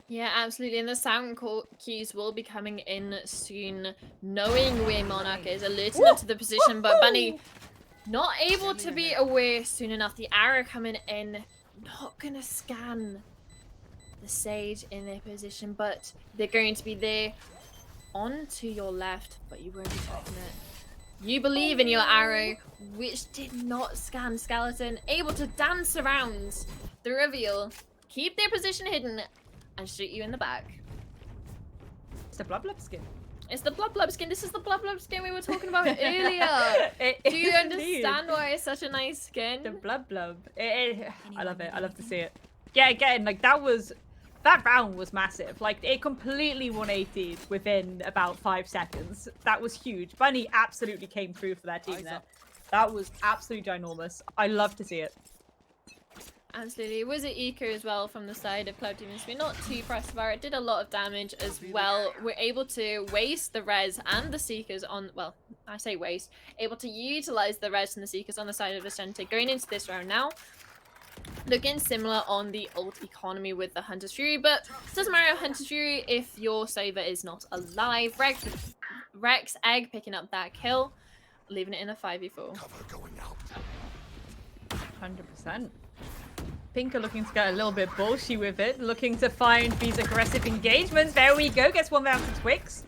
Yeah, absolutely. And the sound cues will be coming in soon, knowing where Monarch is, alerting them to the position, but Bunny not able to be aware soon enough. The arrow coming in, not gonna scan the Sage in their position, but they're going to be there on to your left, but you won't be tracking it. You believe in your arrow, which did not scan Skeleton, able to dance around the reveal, keep their position hidden, and shoot you in the back. It's the Blub Blub skin. It's the Blub Blub skin. This is the Blub Blub skin we were talking about earlier. Do you understand why it's such a nice skin? The Blub Blub. I love it. I love to see it. Yeah, again, like that round was massive. Like it completely 180'd within about 5 seconds. That was huge. Bunny absolutely came through for their team there. That was absolutely ginormous. I love to see it. Absolutely. Was it Eco as well from the side of Cloud Demons? We're not too pressed about it. It did a lot of damage as well. We're able to waste the res and the Seekers on, well, I say waste, able to utilize the res and the Seekers on the side of Ascente going into this round now. Looking similar on the ult economy with the Hunter's Fury, but it doesn't matter Hunter's Fury if your saver is not alive. Rex Egg picking up that kill, leaving it in a 5v4. 100%. Pinker looking to get a little bit bullshy with it, looking to find these aggressive engagements. There we go, gets one down to Twix.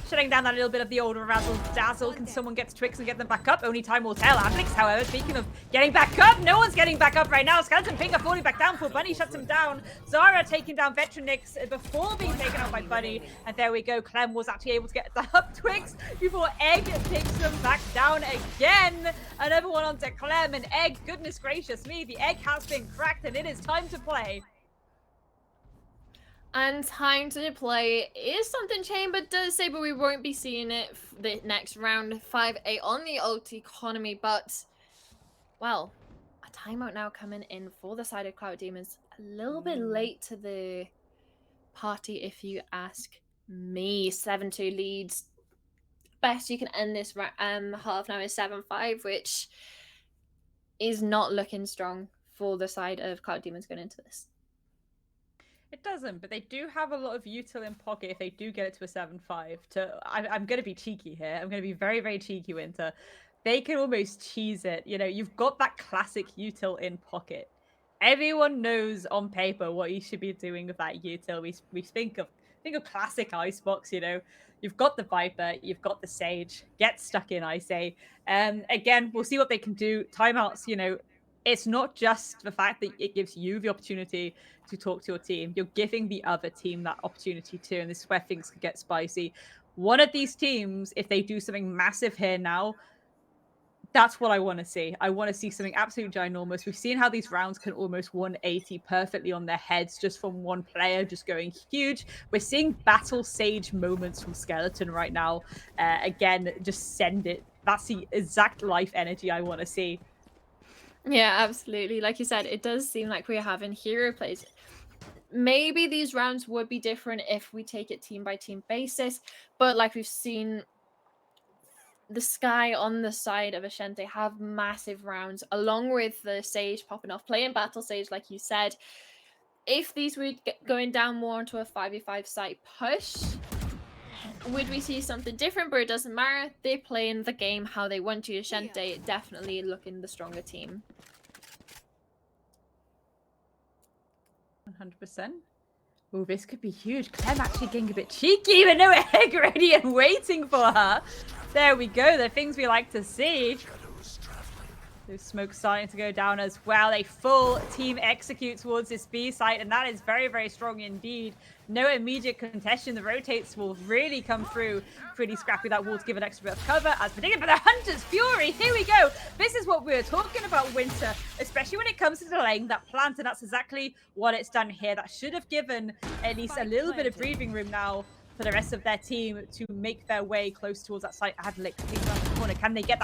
Shutting down that little bit of the old razzle dazzle. Can someone get to Twix and get them back up? Only time will tell. Alex, however, speaking of getting back up, no one's getting back up right now. Skeleton Pinker falling back down for Bunny, shuts him down. Zara taking down Vetronix before being taken out by Bunny. And there we go. Clem was actually able to get up Twix before Egg takes them back down again. Another one onto Clem and Egg. Goodness gracious me, the egg has been cracked and it is time to play. And time to play is something Chamber does say, but we won't be seeing it the next round. 5-8 on the ult economy, but, well, a timeout now coming in for the side of Cloud Demons. A little bit late to the party, if you ask me. 7-2 leads. Best you can end this half now is 7-5, which is not looking strong for the side of Cloud Demons going into this. It doesn't, but they do have a lot of util in pocket if they do get it to a 7-5. I'm going to be cheeky here. I'm going to be very, very cheeky, Winter. They can almost cheese it. You know, you've got that classic util in pocket. Everyone knows on paper what you should be doing with that util. We think of classic Icebox, you know. You've got the Viper, you've got the Sage. Get stuck in, I say. Again, we'll see what they can do. Timeouts, you know, it's not just the fact that it gives you the opportunity to talk to your team. You're giving the other team that opportunity too, and this is where things could get spicy. One of these teams, if they do something massive here now, that's what I want to see. I want to see something absolutely ginormous. We've seen how these rounds can almost 180 perfectly on their heads just from one player just going huge. We're seeing Battle Sage moments from Skeleton right now. Again, just send it. That's the exact life energy I want to see. Yeah, absolutely. Like you said, it does seem like we're having hero plays. Maybe these rounds would be different if we take it team by team basis, but like we've seen, the Sky on the side of Ascente have massive rounds, along with the Sage popping off, playing Battle Sage, like you said. If these were going down more into a 5v5 site push, would we see something different? But it doesn't matter. They're playing the game how they want to. Ascente definitely looking the stronger team. 100%. Oh, this could be huge. Clem actually getting a bit cheeky, even though we're egg ready and waiting for her. There we go. The things we like to see. There's smoke starting to go down as well. A full team execute towards this B site, and that is very, very strong indeed. No immediate contention. The rotates will really come through pretty scrappy. That wall to give an extra bit of cover. As predicted by the Hunter's Fury. Here we go. This is what we were talking about, Winter, especially when it comes to delaying that plant, and that's exactly what it's done here. That should have given at least a little bit of breathing room now for the rest of their team to make their way close towards that site. Adlick taking around the corner. Can they get that